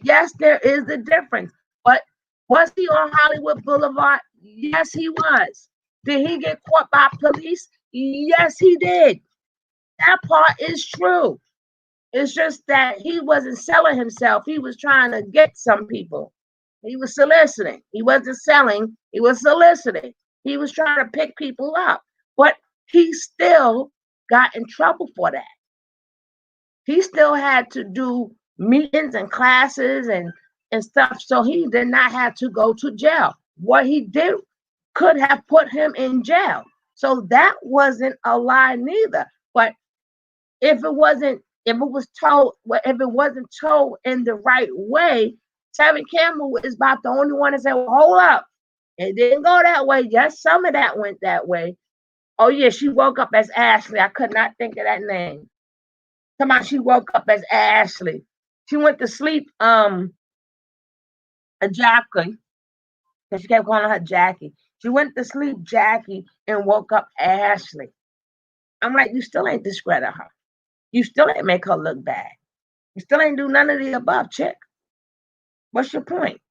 Yes, there is a difference. But was he on Hollywood Boulevard? Yes, he was. Did he get caught by police? Yes, he did. That part is true. It's just that he wasn't selling himself. He was trying to get some people. He was soliciting. He wasn't selling. He was soliciting. He was trying to pick people up. But he still got in trouble for that. He still had to do meetings and classes and stuff. So he did not have to go to jail. What he did could have put him in jail. So that wasn't a lie neither. But if it wasn't told in the right way, Tevin Campbell is about the only one to say, well, hold up. It didn't go that way. Yes, some of that went that way. Oh, yeah, she woke up as Ashley. I could not think of that name. Come on, she woke up as Ashley. She went to sleep, Jackie, because she kept calling her Jackie. She went to sleep Jackie and woke up Ashley. I'm like, you still ain't discredit her. You still ain't make her look bad. You still ain't do none of the above, chick. What's your point?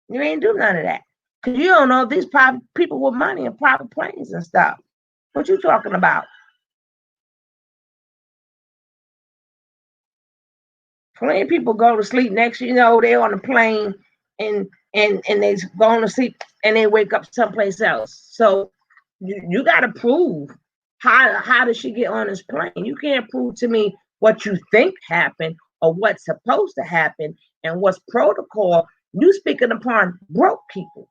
You ain't do none of that. Because you don't know these private people with money and private planes and stuff. What you talking about? Plenty of people go to sleep next, they're on a plane and they go to sleep and they wake up someplace else. So you got to prove how did she get on this plane? You can't prove to me what you think happened or what's supposed to happen and what's protocol. You speaking upon broke people.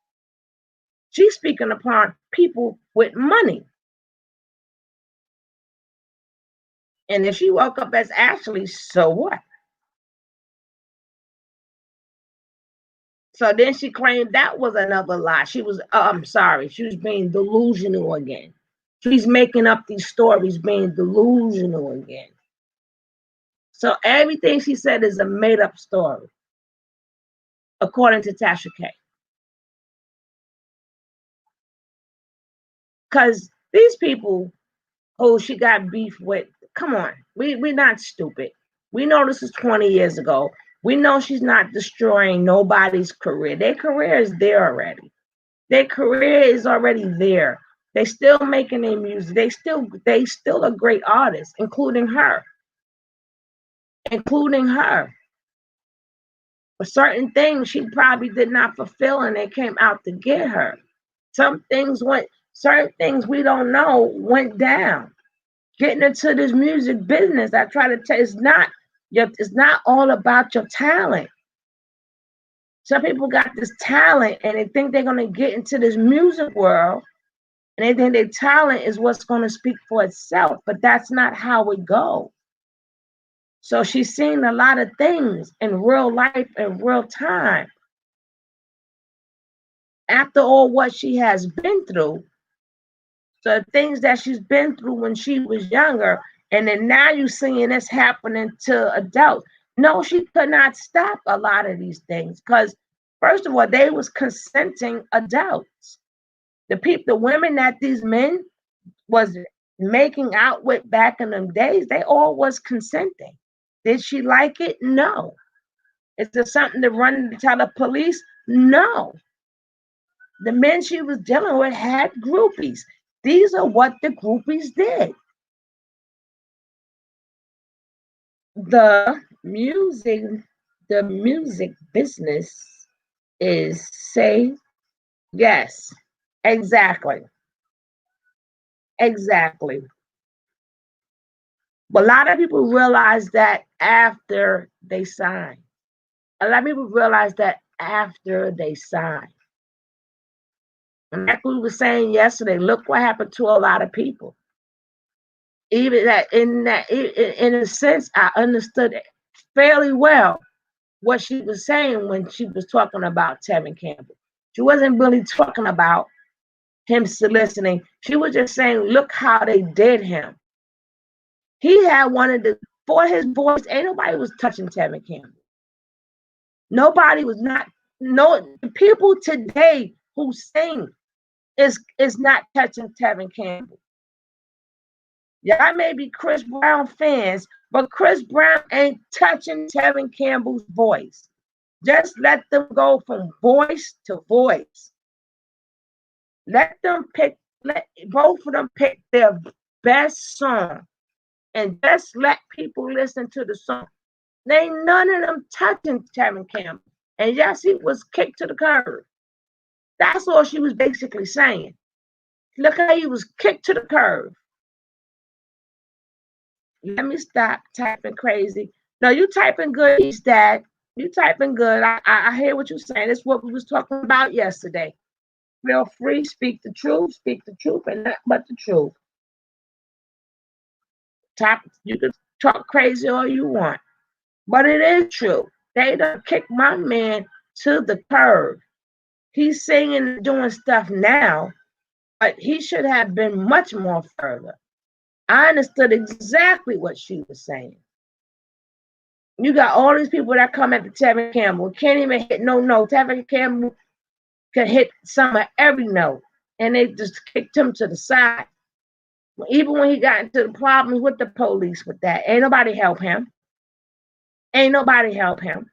She's speaking upon people with money. And if she woke up as Ashley, so what? So then she claimed that was another lie. She was being delusional again. She's making up these stories, being delusional again. So everything she said is a made-up story, according to Tasha K. Because these people who she got beef with, come on, we're not stupid. We know this is 20 years ago. We know she's not destroying nobody's career. Their career is there already. Their career is already there. They still making their music. They still a great artist, including her. But certain things she probably did not fulfill and they came out to get her. Certain things we don't know went down. Getting into this music business, I try to tell you, it's not all about your talent. Some people got this talent and they think they're going to get into this music world and they think their talent is what's going to speak for itself, but that's not how it goes. So she's seen a lot of things in real life and real time. After all what she has been through, so things that she's been through when she was younger, and then now you're seeing this happening to adults. No, she could not stop a lot of these things because, first of all, they was consenting adults. The women that these men was making out with back in them days, they all was consenting. Did she like it? No. Is there something to run to tell the police? No. The men she was dealing with had groupies. These are what the groupies did. The music business is safe. Yes, exactly. Exactly. But a lot of people realize that after they sign. A lot of people realize that after they sign. And like we were saying yesterday, look what happened to a lot of people. Even that in a sense, I understood it fairly well what she was saying when she was talking about Tevin Campbell. She wasn't really talking about him soliciting. She was just saying, look how they did him. He had one of the, for his voice, ain't nobody was touching Tevin Campbell. Nobody was not, no, the people today who sing is not touching Tevin Campbell. Y'all may be Chris Brown fans, but Chris Brown ain't touching Tevin Campbell's voice. Just let them go from voice to voice. Let them pick, let both of them pick their best song and just let people listen to the song. There ain't none of them touching Tevin Campbell. And yes, he was kicked to the curb. That's all she was basically saying. Look how he was kicked to the curb. Let me stop typing crazy. No, you typing good, East Dad. You typing good. I hear what you're saying. It's what we was talking about yesterday. Feel free, speak the truth, and not but the truth. You can talk crazy all you want, but it is true. They done kicked my man to the curb. He's singing and doing stuff now, but he should have been much more further. I understood exactly what she was saying. You got all these people that come at the Tevin Campbell, can't even hit no note. Tevin Campbell could hit some of every note, and they just kicked him to the side. Even when he got into the problems with the police with that, ain't nobody help him. Ain't nobody help him.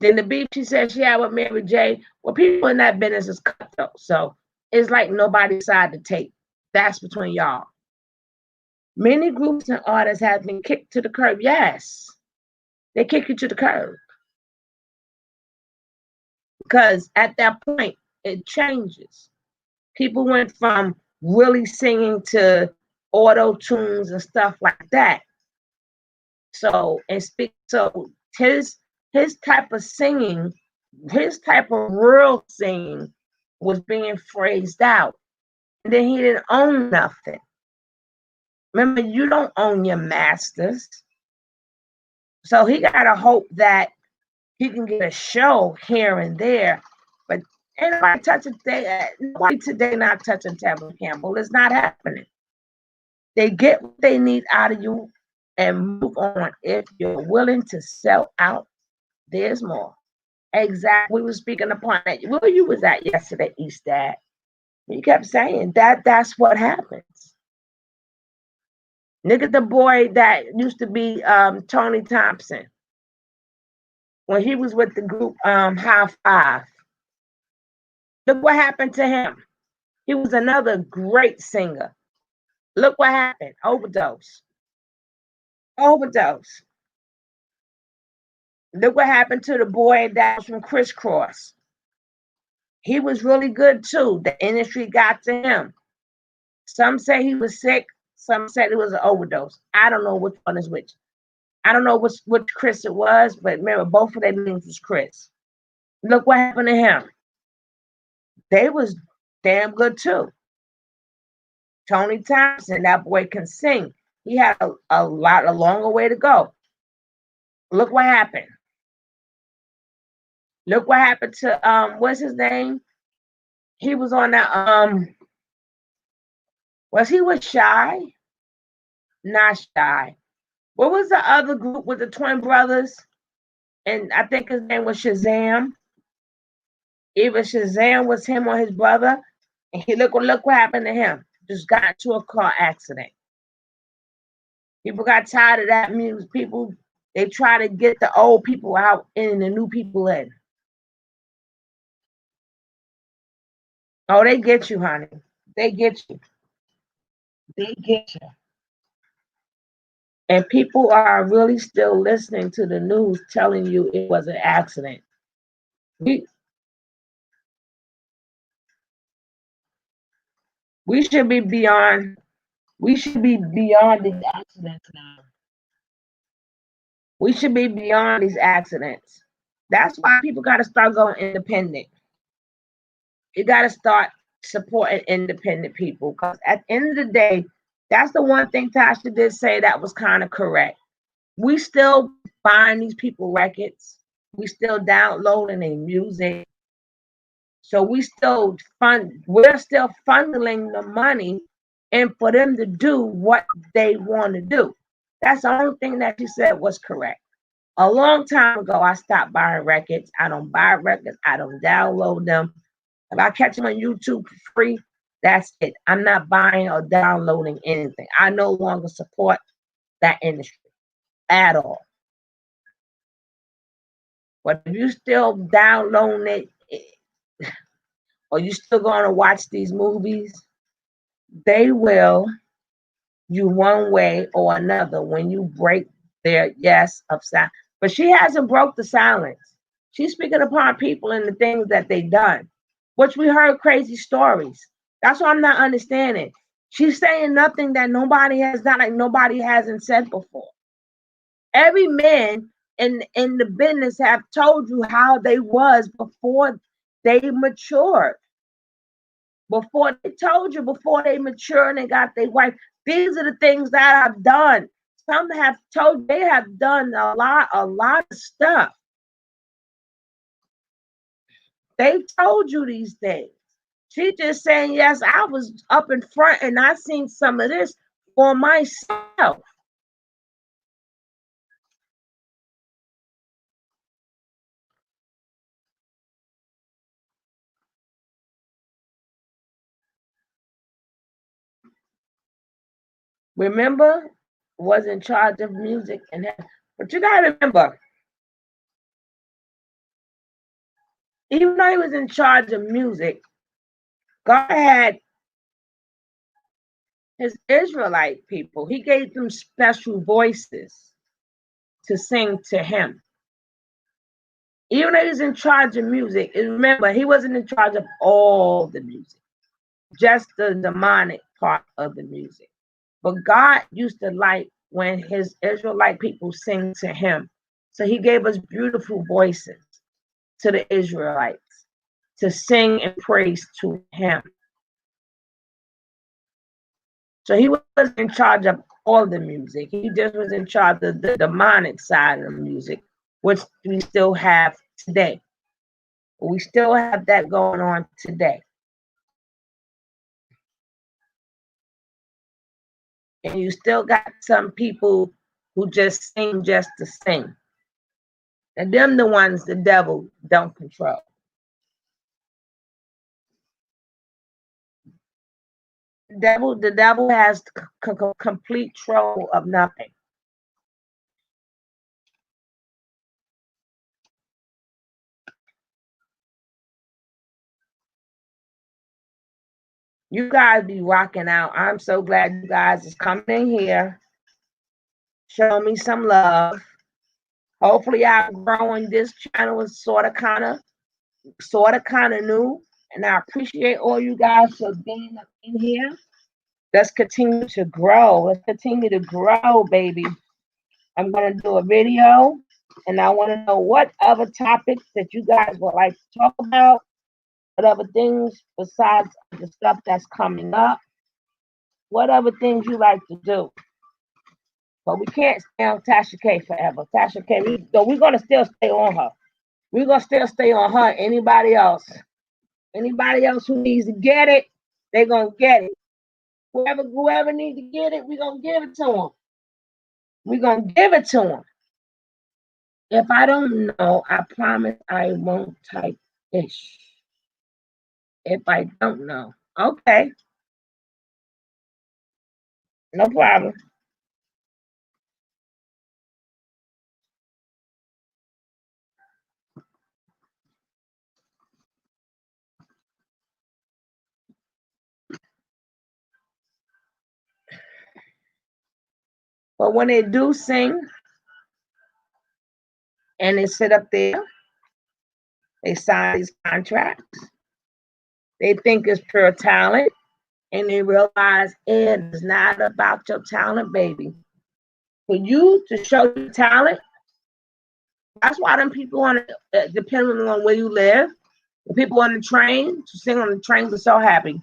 Then the beef she said she had with Mary J. Well, people in that business is cutthroat, so it's like nobody's side to take. That's between y'all. Many groups and artists have been kicked to the curb. Yes, they kick you to the curb. Because at that point, it changes. People went from really singing to auto tunes and stuff like that. So his type of singing, his type of real singing was being phrased out. And then he didn't own nothing. Remember, you don't own your masters. So he got to hope that he can get a show here and there. But ain't nobody touching nobody today not touching Tevin Campbell. It's not happening. They get what they need out of you and move on. If you're willing to sell out, there's more. Exactly. We were speaking upon that. Where you was at yesterday, East Dad? You kept saying that's what happens. Look at the boy that used to be Tony Thompson. When he was with the group High Five. Look what happened to him. He was another great singer. Look what happened. Overdose. Look what happened to the boy that was from Crisscross. He was really good too. The industry got to him. Some say he was sick. Some said it was an overdose. I don't know which one is which. I don't know which Chris it was, but remember, both of their names was Chris. Look what happened to him. They was damn good too. Tony Thompson, that boy can sing. He had a longer way to go. Look what happened. Look what happened to what's his name? He was on that was he with Shy? Not Shy. What was the other group with the twin brothers? And I think his name was Shazam. Either Shazam was him or his brother. And look what happened to him. Just got into a car accident. People got tired of that music. People, they try to get the old people out and the new people in. Oh, they get you, honey. They get you. They get you. And people are really still listening to the news telling you it was an accident. We should be beyond these accidents now. We should be beyond these accidents. That's why people got to start going independent. You got to start supporting independent people, because at the end of the day, that's the one thing Tasha did say that was kind of correct. We still buying these people records. We still downloading their music. So we're still funneling the money and for them to do what they want to do. That's the only thing that you said was correct. A long time ago, I stopped buying records. I don't buy records. I don't download them. If I catch them on YouTube for free, that's it. I'm not buying or downloading anything. I no longer support that industry at all. But if you still downloading it, or you still going to watch these movies, they will you one way or another when you break their yes of silence. But she hasn't broke the silence. She's speaking upon people and the things that they've done, which we heard crazy stories. That's what I'm not understanding. She's saying nothing that nobody has done, like nobody hasn't said before. Every man in the business have told you how they was before they matured. Before they told you, before they matured and they got their wife. These are the things that I've done. Some have told they have done a lot of stuff. They told you these things. She's just saying, yes, I was up in front and I seen some of this for myself. Remember, was in charge of music and but you gotta remember, even though he was in charge of music, God had his Israelite people. He gave them special voices to sing to him. Even though he was in charge of music, and remember, he wasn't in charge of all the music, just the demonic part of the music. But God used to like when his Israelite people sing to him. So he gave us beautiful voices to the Israelites to sing and praise to him. So he was in charge of all the music. He just was in charge of the demonic side of the music, which we still have today. We still have that going on today. And you still got some people who just sing just to sing. And them the ones the devil don't control. The devil has complete control of nothing. You guys be rocking out. I'm so glad you guys is coming in here. Show me some love. Hopefully I'm growing. This channel is sort of kind of new. And I appreciate all you guys for being in here. Let's continue to grow. Let's continue to grow, baby. I'm going to do a video, and I want to know what other topics that you guys would like to talk about, what other things besides the stuff that's coming up, what other things you like to do. But we can't stay on Tasha K forever. Tasha K, we're going to still stay on her. We're going to still stay on her. Anybody else who needs to get it, they're going to get it. Whoever needs to get it, we're going to give it to them. We're going to give it to them. If I don't know, I promise I won't type ish. If I don't know. Okay. No problem. But when they do sing and they sit up there, they sign these contracts. They think it's pure talent, and they realize it is not about your talent, baby. For you to show your talent, that's why them people depending on where you live, the people on the train to sing on the trains are so happy.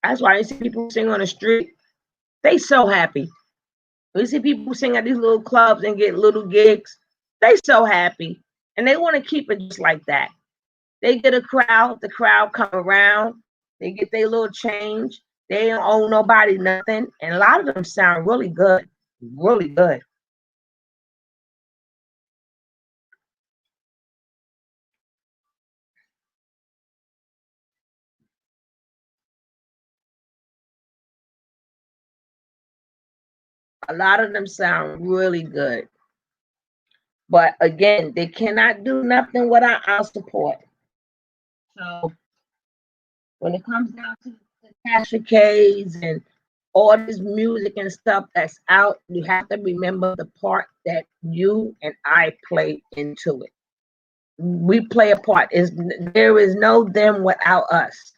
That's why you see people sing on the street. They so happy. We see people sing at these little clubs and get little gigs. They so happy, and they want to keep it just like that. They get a crowd, the crowd come around, they get their little change. They don't owe nobody nothing, and a lot of them sound really good, really good. A lot of them sound really good. But again, they cannot do nothing without our support. So when it comes down to the Tasha K's and all this music and stuff that's out, you have to remember the part that you and I play into it. We play a part. There is no them without us.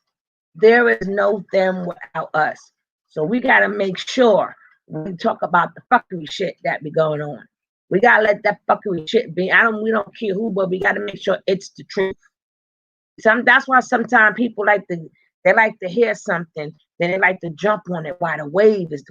There is no them without us. So we got to make sure we talk about the fuckery shit that be going on. We gotta let that fuckery shit be. We don't care who, but we gotta make sure it's the truth. That's why sometimes people they like to hear something, then they like to jump on it while the wave is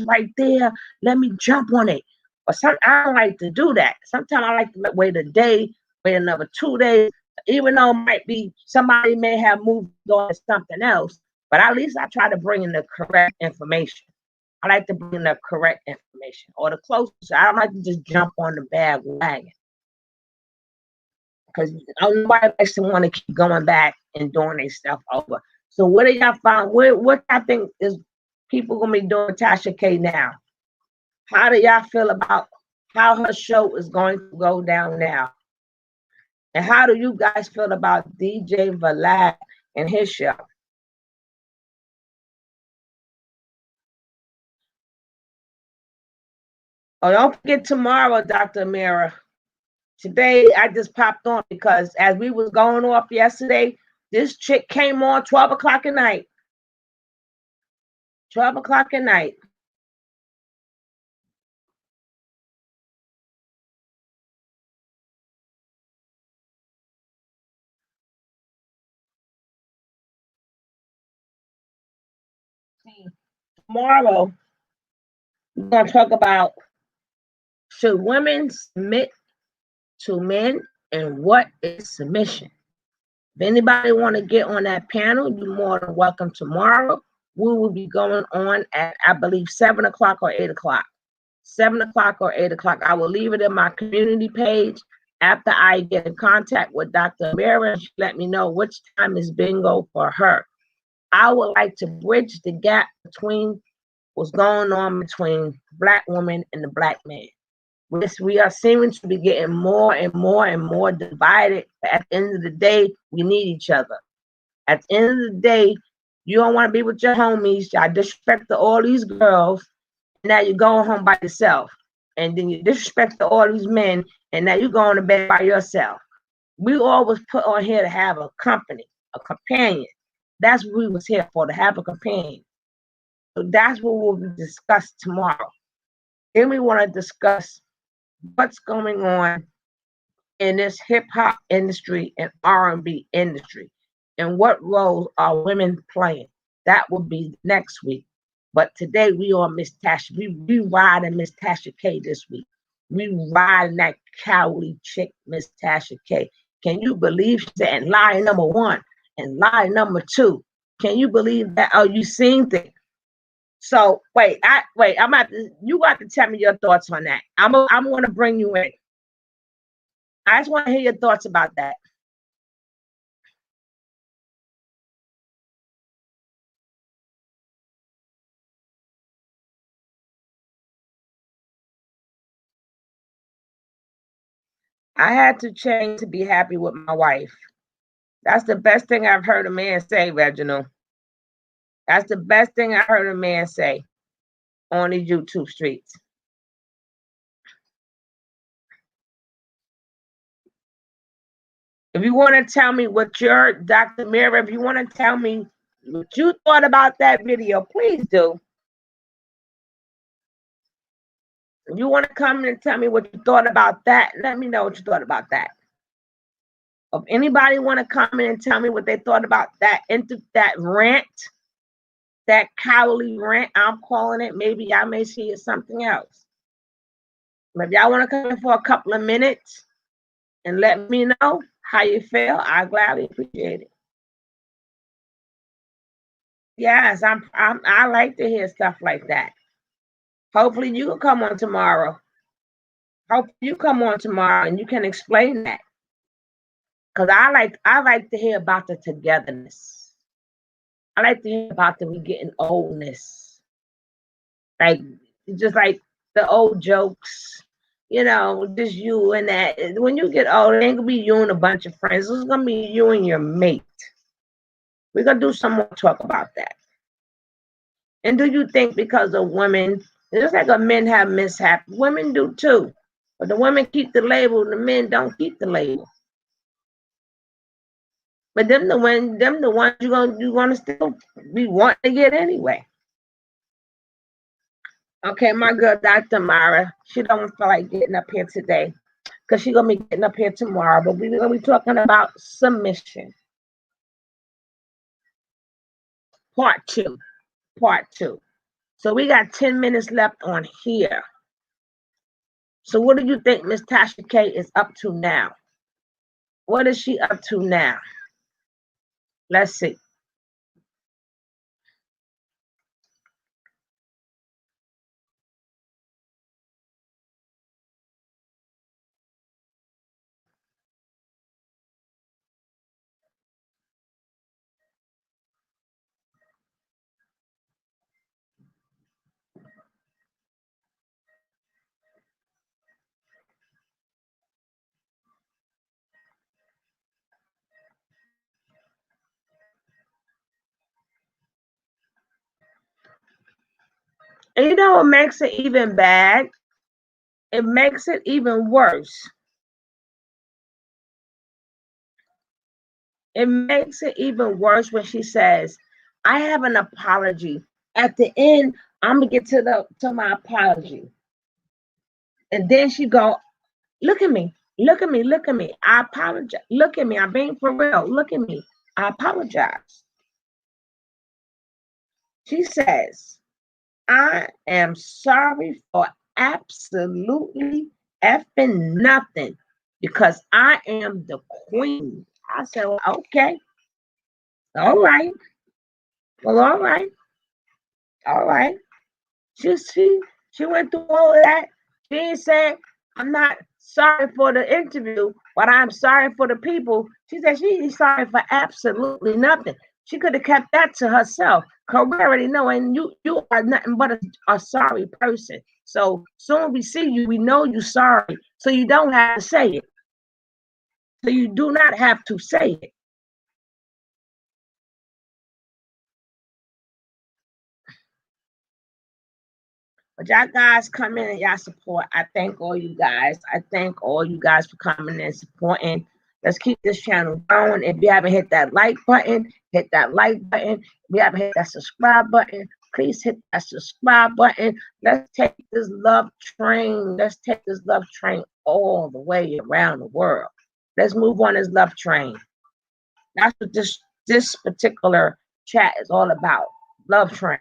right there. Let me jump on it. But I don't like to do that. Sometimes I like to wait a day, wait another 2 days, even though it might be somebody may have moved on to something else. But at least I try to bring in the correct information. I like to bring in the correct information or the closest. I don't like to just jump on the bandwagon because nobody likes to want to keep going back and doing their stuff over. So what do y'all find? What I think is people gonna be doing Tasha K now? How do y'all feel about how her show is going to go down now? And how do you guys feel about DJ Vlad and his show? Oh, don't forget tomorrow, Dr. Amira. Today I just popped on because as we was going off yesterday, this chick came on 12 o'clock at night. 12 o'clock at night. Tomorrow, we're going to talk about should women submit to men and what is submission. If anybody want to get on that panel, you're more than welcome tomorrow. We will be going on at, I believe, 7 o'clock or 8 o'clock. 7 o'clock or 8 o'clock. I will leave it in my community page after I get in contact with Dr. Mary. She let me know which time is bingo for her. I would like to bridge the gap between what's going on between Black women and the Black man. We are seeming to be getting more and more and more divided. At the end of the day, we need each other. At the end of the day, you don't want to be with your homies. Y'all disrespect all these girls. Now you're going home by yourself. And then you disrespect all these men. And now you're going to bed by yourself. We always put on here to have a company, a companion. That's what we was here for, to have a companion. So that's what we'll discuss tomorrow. Then we want to discuss what's going on in this hip hop industry and R&B industry, and what roles are women playing. That will be next week. But today we on Miss Tasha. We riding Miss Tasha K this week. We riding that cowardly chick, Miss Tasha K. Can you believe she's in lie number 1 and lie number 2? Can you believe that? Oh, you seen things. So wait, I'm about to. You got to tell me your thoughts on that. I'm going to bring you in. I just want to hear your thoughts about that. I had to change to be happy with my wife. That's the best thing I've heard a man say, Reginald. That's the best thing I heard a man say on the YouTube streets. If you want to tell me what your Dr. Mira, if you want to tell me what you thought about that video, please do. If you want to come and tell me what you thought about that, let me know what you thought about that. If anybody want to come in and tell me what they thought about that rant that cowardly rant, I'm calling it. Maybe y'all may see it something else. But if y'all want to come in for a couple of minutes and let me know how you feel, I gladly appreciate it. Yes, I like to hear stuff like that. Hopefully you will come on tomorrow. Hopefully you come on tomorrow and you can explain that. Because I like to hear about the togetherness. I like to hear about the we getting oldness. Like just like the old jokes, just you and that. When you get old, it ain't gonna be you and a bunch of friends. It's gonna be you and your mate. We're gonna do some more talk about that. And do you think because of women, just like men have mishaps, women do too. But the women keep the label, the men don't keep the label. But them the ones you gonna still be wanting to get anyway. Okay, my girl, Dr. Mara, she don't feel like getting up here today because she's gonna be getting up here tomorrow. But we're gonna be talking about submission, part two. So we got 10 minutes left on here. So what do you think Miss Tasha K is up to now? What is she up to now? Let's see. And you know what makes it even bad? It makes it even worse. It makes it even worse when she says, I have an apology. At the end, I'm gonna get to my apology. And then she go, look at me. I apologize. Look at me. I'm being for real. Look at me. I apologize. She says, I am sorry for absolutely effing nothing because I am the queen. I said, well, okay. All right. Well, all right. All right. She went through all of that. She said, I'm not sorry for the interview, but I'm sorry for the people. She said she's sorry for absolutely nothing. She could have kept that to herself. Cause we already know, and you are nothing but a sorry person. So soon we see you, we know you're sorry. So you don't have to say it. So you do not have to say it. But y'all guys come in and y'all support. I thank all you guys. I thank all you guys for coming and supporting. Let's keep this channel going. If you haven't hit that like button, hit that like button. If you haven't hit that subscribe button, please hit that subscribe button. Let's take this love train. Let's take this love train all the way around the world. Let's move on this love train. That's what this particular chat is all about. Love train.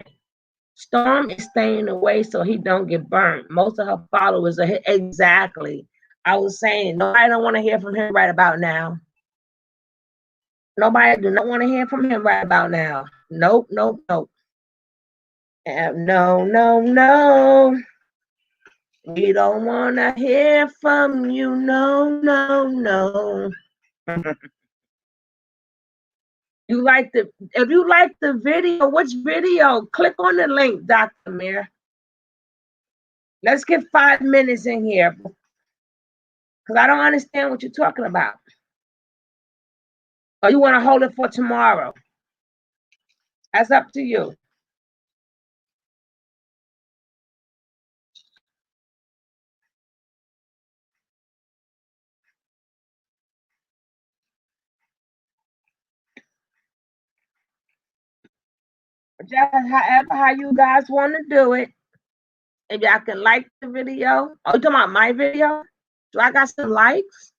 Storm is staying away so he don't get burned. Most of her followers are exactly. I was saying nobody don't want to hear from him right about now. Nobody do not want to hear from him right about now. Nope. No. We don't want to hear from you. No. If you like the video, which video? Click on the link, Dr. Mir. Let's get 5 minutes in here because I don't understand what you're talking about. Or you want to hold it for tomorrow? That's up to you. Just how you guys want to do it. If y'all can like the video. Oh, you talking about my video? Do I got some likes?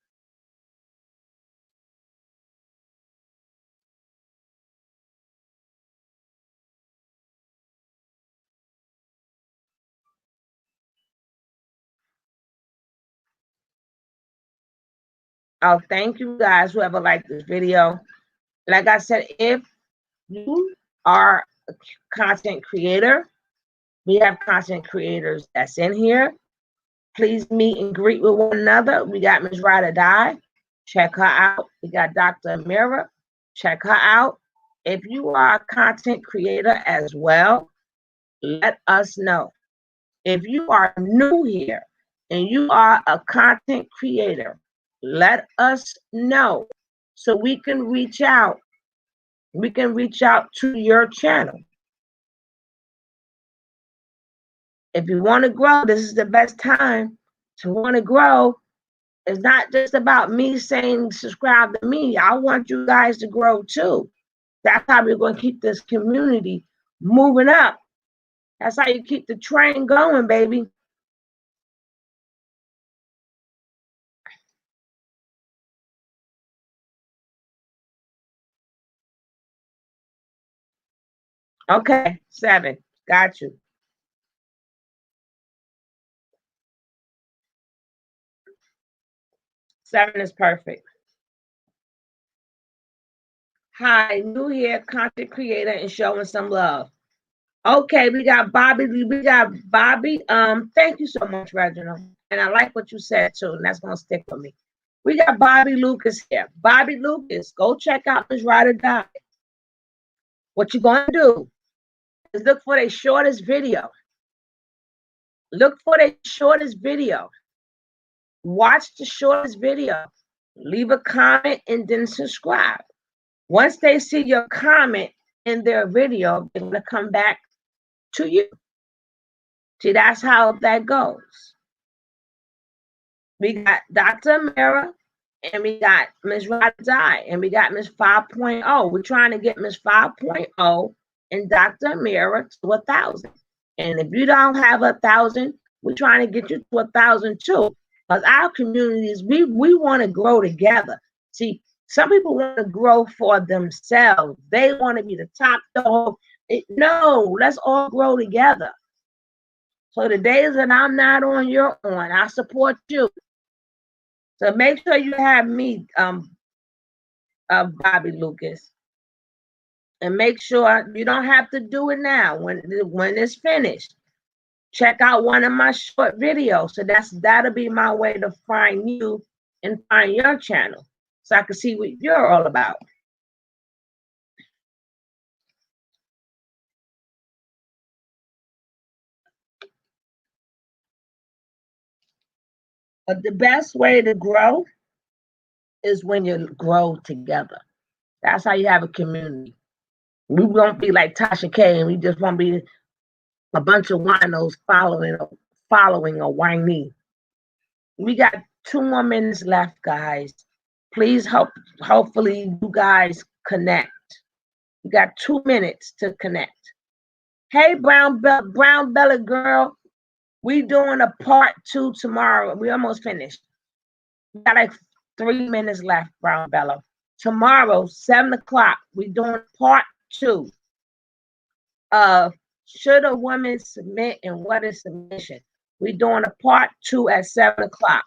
Oh, thank you guys, whoever liked this video. Like I said, if you are a content creator, we have content creators that's in here. Please meet and greet with one another. We got Ms. Ride or Die. Check her out. We got Dr. Amira. Check her out. If you are a content creator as well, let us know. If you are new here and you are a content creator, let us know so we can reach out. We can reach out to your channel. If you want to grow, this is the best time to want to grow. It's not just about me saying subscribe to me. I want you guys to grow too. That's how we're going to keep this community moving up. That's how you keep the train going, baby. Okay, 7. Got you. 7 is perfect. Hi, new here, content creator and showing some love. Okay, we got Bobby. We got Bobby. Thank you so much, Reginald. And I like what you said too, and that's gonna stick with me. We got Bobby Lucas here. Bobby Lucas, go check out this Ride or Die. What you're gonna do is look for the shortest video. Look for the shortest video. Watch the shortest video. Leave a comment and then subscribe. Once they see your comment in their video, they're gonna come back to you. See, that's how that goes. We got Dr. Amira, and we got Ms. Ride or Die, and we got Ms. 5.0. We're trying to get Ms. 5.0 and Dr. Amira to 1,000. And if you don't have 1,000, we're trying to get you to 1,000 too. Because our communities, we want to grow together. See, some people want to grow for themselves. They want to be the top dog. No, let's all grow together. So the days that I'm not on, you're on. I support you. So make sure you have me, Bobby Lucas, and make sure you don't have to do it now. When it's finished, check out one of my short videos. So that'll be my way to find you and find your channel, so I can see what you're all about. But the best way to grow is when you grow together. That's how you have a community. We won't be like Tasha K, and we just won't be a bunch of winos following a whiny. We got 2 more minutes left, guys. Please hopefully you guys connect. We got 2 minutes to connect. Hey, brown belly girl, we doing a part 2 tomorrow. We almost finished. We got like 3 minutes left, brown belly. Tomorrow, 7 o'clock, we doing part 2 of should a woman submit and what is submission. We doing a part 2 at 7 o'clock.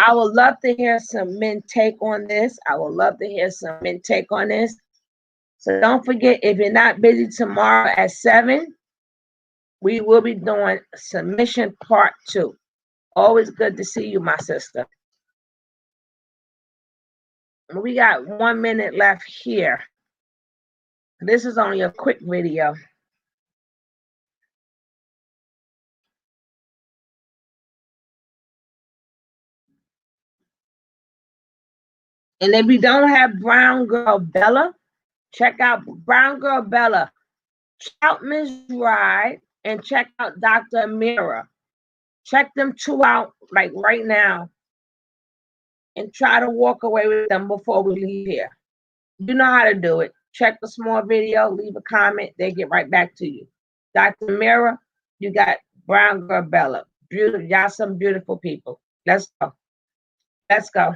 I would love to hear some men take on this. I would love to hear some men take on this. So don't forget, if you're not busy tomorrow at 7, we will be doing submission part 2. Always good to see you, my sister. We got 1 minute left here. This is only a quick video. And if you don't have Brown Girl Bella, check out Brown Girl Bella. Check out Ms. Ride and check out Dr. Amira. Check them 2 out like right now and try to walk away with them before we leave here. You know how to do it. Check the small video, leave a comment, they get right back to you. Dr. Amira, you got Brown Girl Bella. Beautiful, y'all some beautiful people. Let's go. Let's go.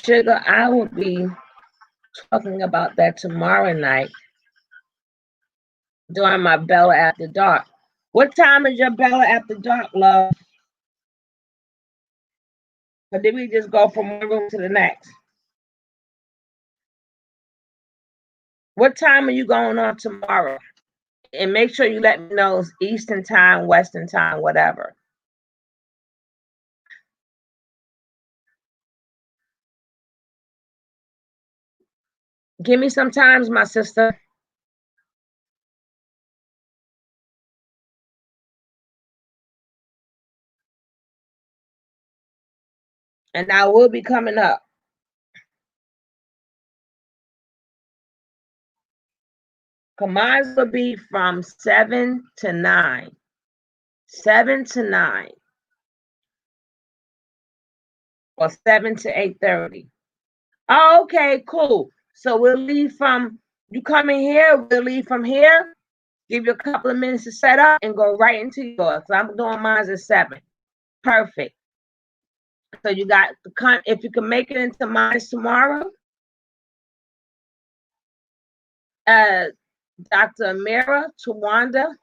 sugar, I will be talking about that tomorrow night during my Bella After Dark. What time is your Bella After Dark, love? Or did we just go from one room to the next? What time are you going on tomorrow? And make sure you let me know it's Eastern time, Western time, whatever. Give me some times, my sister. And I will be coming up. Mine will be from 7 to 9. 7 to 9. Or 7 to 8:30. Oh, okay, cool. So we'll leave from, you come in here, we'll leave from here, give you a couple of minutes to set up and go right into yours. So I'm doing mine at 7. Perfect. So you got the if you can make it into mine tomorrow, Dr. Amira, Tawanda.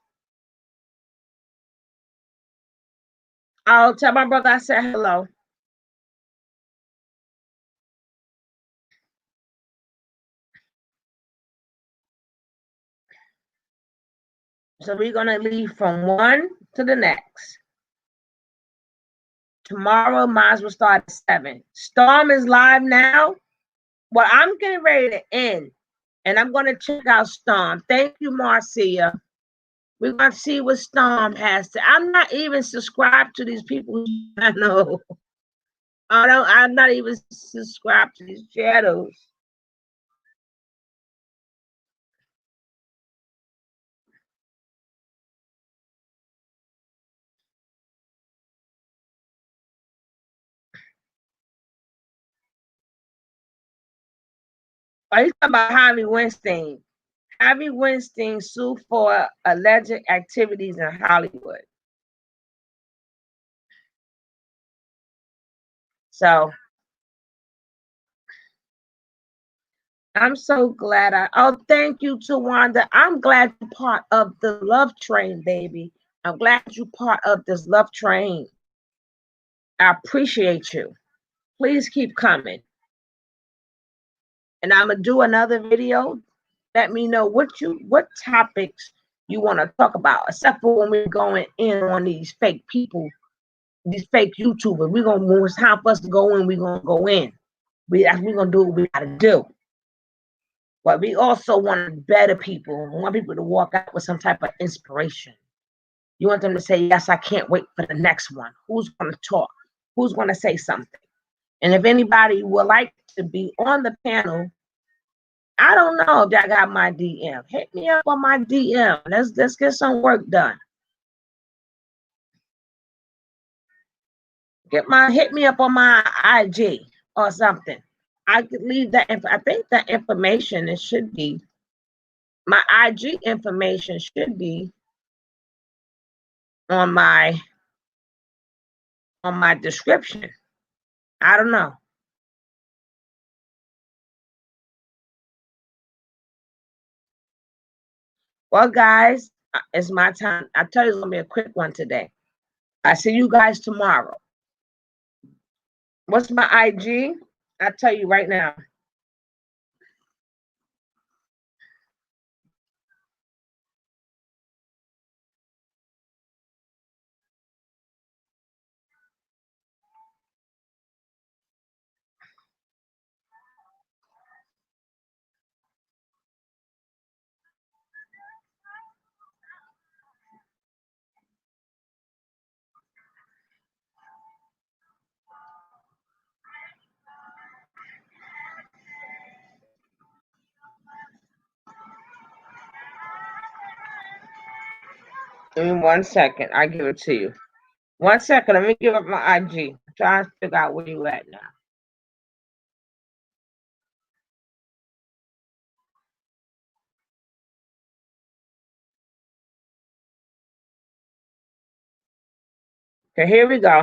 I'll tell my brother I said hello. So we're gonna leave from one to the next. Tomorrow, mine will start at 7. Storm is live now. Well, I'm getting ready to end, and I'm gonna check out Storm. Thank you, Marcia. We're gonna see what Storm has to. I'm not even subscribed to these people. I know. I'm not even subscribed to these shadows. Are you talking about Harvey Weinstein? Harvey Weinstein sued for alleged activities in Hollywood. So I'm so glad thank you, Tawanda. I'm glad you're part of the love train, baby. I'm glad you're part of this love train. I appreciate you. Please keep coming. And I'm gonna do another video. Let me know what topics you want to talk about, except for when we're going in on these fake people, these fake YouTubers. When it's time for us to go in, we're gonna go in. We're gonna do what we gotta do. But we also want better people. We want people to walk out with some type of inspiration. You want them to say, yes, I can't wait for the next one. Who's going to talk? Who's going to say something? And if anybody would like to be on the panel, I don't know if y'all got my DM. Hit me up on my DM. Let's get some work done. Hit me up on my IG or something. I could leave that. I think that information, it should be, my IG information should be on my description. I don't know. Well, guys, it's my time. I tell you, it's gonna be a quick one today. I see you guys tomorrow. What's my IG? I'll tell you right now. Give me 1 second. I give it to you. 1 second. Let me give up my IG. I'm trying to figure out where you at now. Okay, here we go.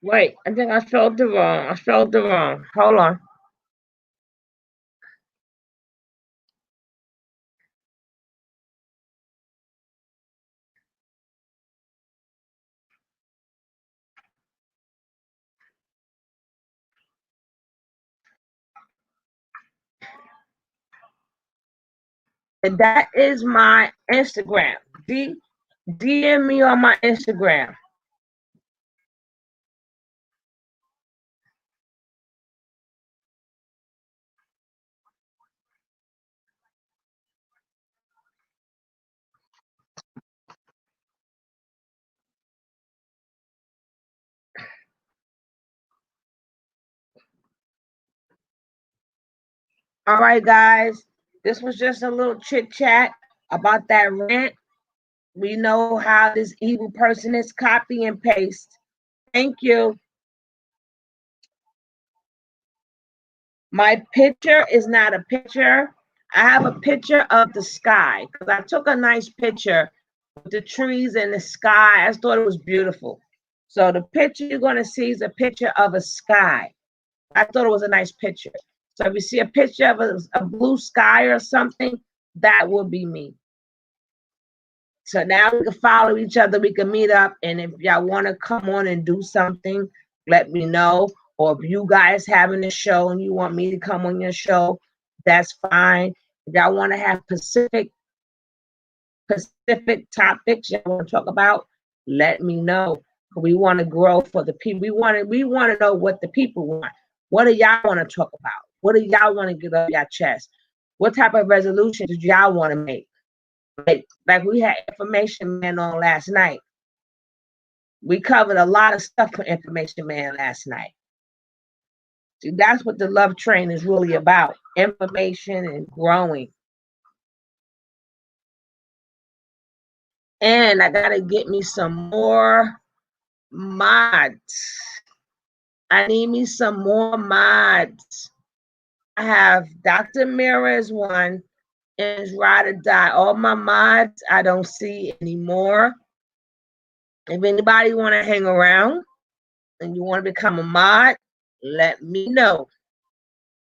Wait, I think I spelled it wrong. I spelled it wrong. Hold on. And that is my Instagram. DM me on my Instagram. All right, guys. This was just a little chit chat about that rant. We know how this evil person is copy and paste. Thank you. My picture is not a picture. I have a picture of the sky because I took a nice picture with the trees and the sky. I thought it was beautiful. So the picture you're going to see is a picture of a sky. I thought it was a nice picture. So if you see a picture of a blue sky or something, that will be me. So now we can follow each other. We can meet up. And if y'all want to come on and do something, let me know. Or if you guys having a show and you want me to come on your show, that's fine. If y'all want to have specific topics y'all want to talk about, let me know. We want to grow for the people. We want to know what the people want. What do y'all want to talk about? What do y'all want to get off your chest? What type of resolutions do y'all want to make? Like we had Information Man on last night. We covered a lot of stuff for Information Man last night. See, that's what the love train is really about. Information and growing. And I gotta get me some more mods. I need me some more mods. I have Dr. Mira as one and it's Ride or Die. All my mods I don't see anymore. If anybody want to hang around and you want to become a mod, let me know.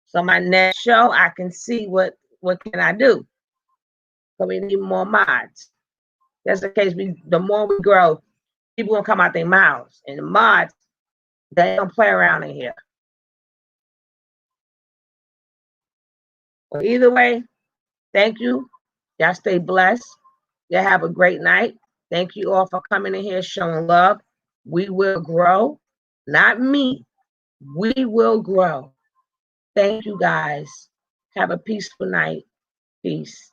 So my next show I can see what can I do. So we need more mods. That's the case. The more we grow, people gonna come out their mouths. And the mods, they don't play around in here. Well, either way, thank you. Y'all stay blessed. Y'all have a great night. Thank you all for coming in here showing love. We will grow. Not me. We will grow. Thank you guys. Have a peaceful night. Peace.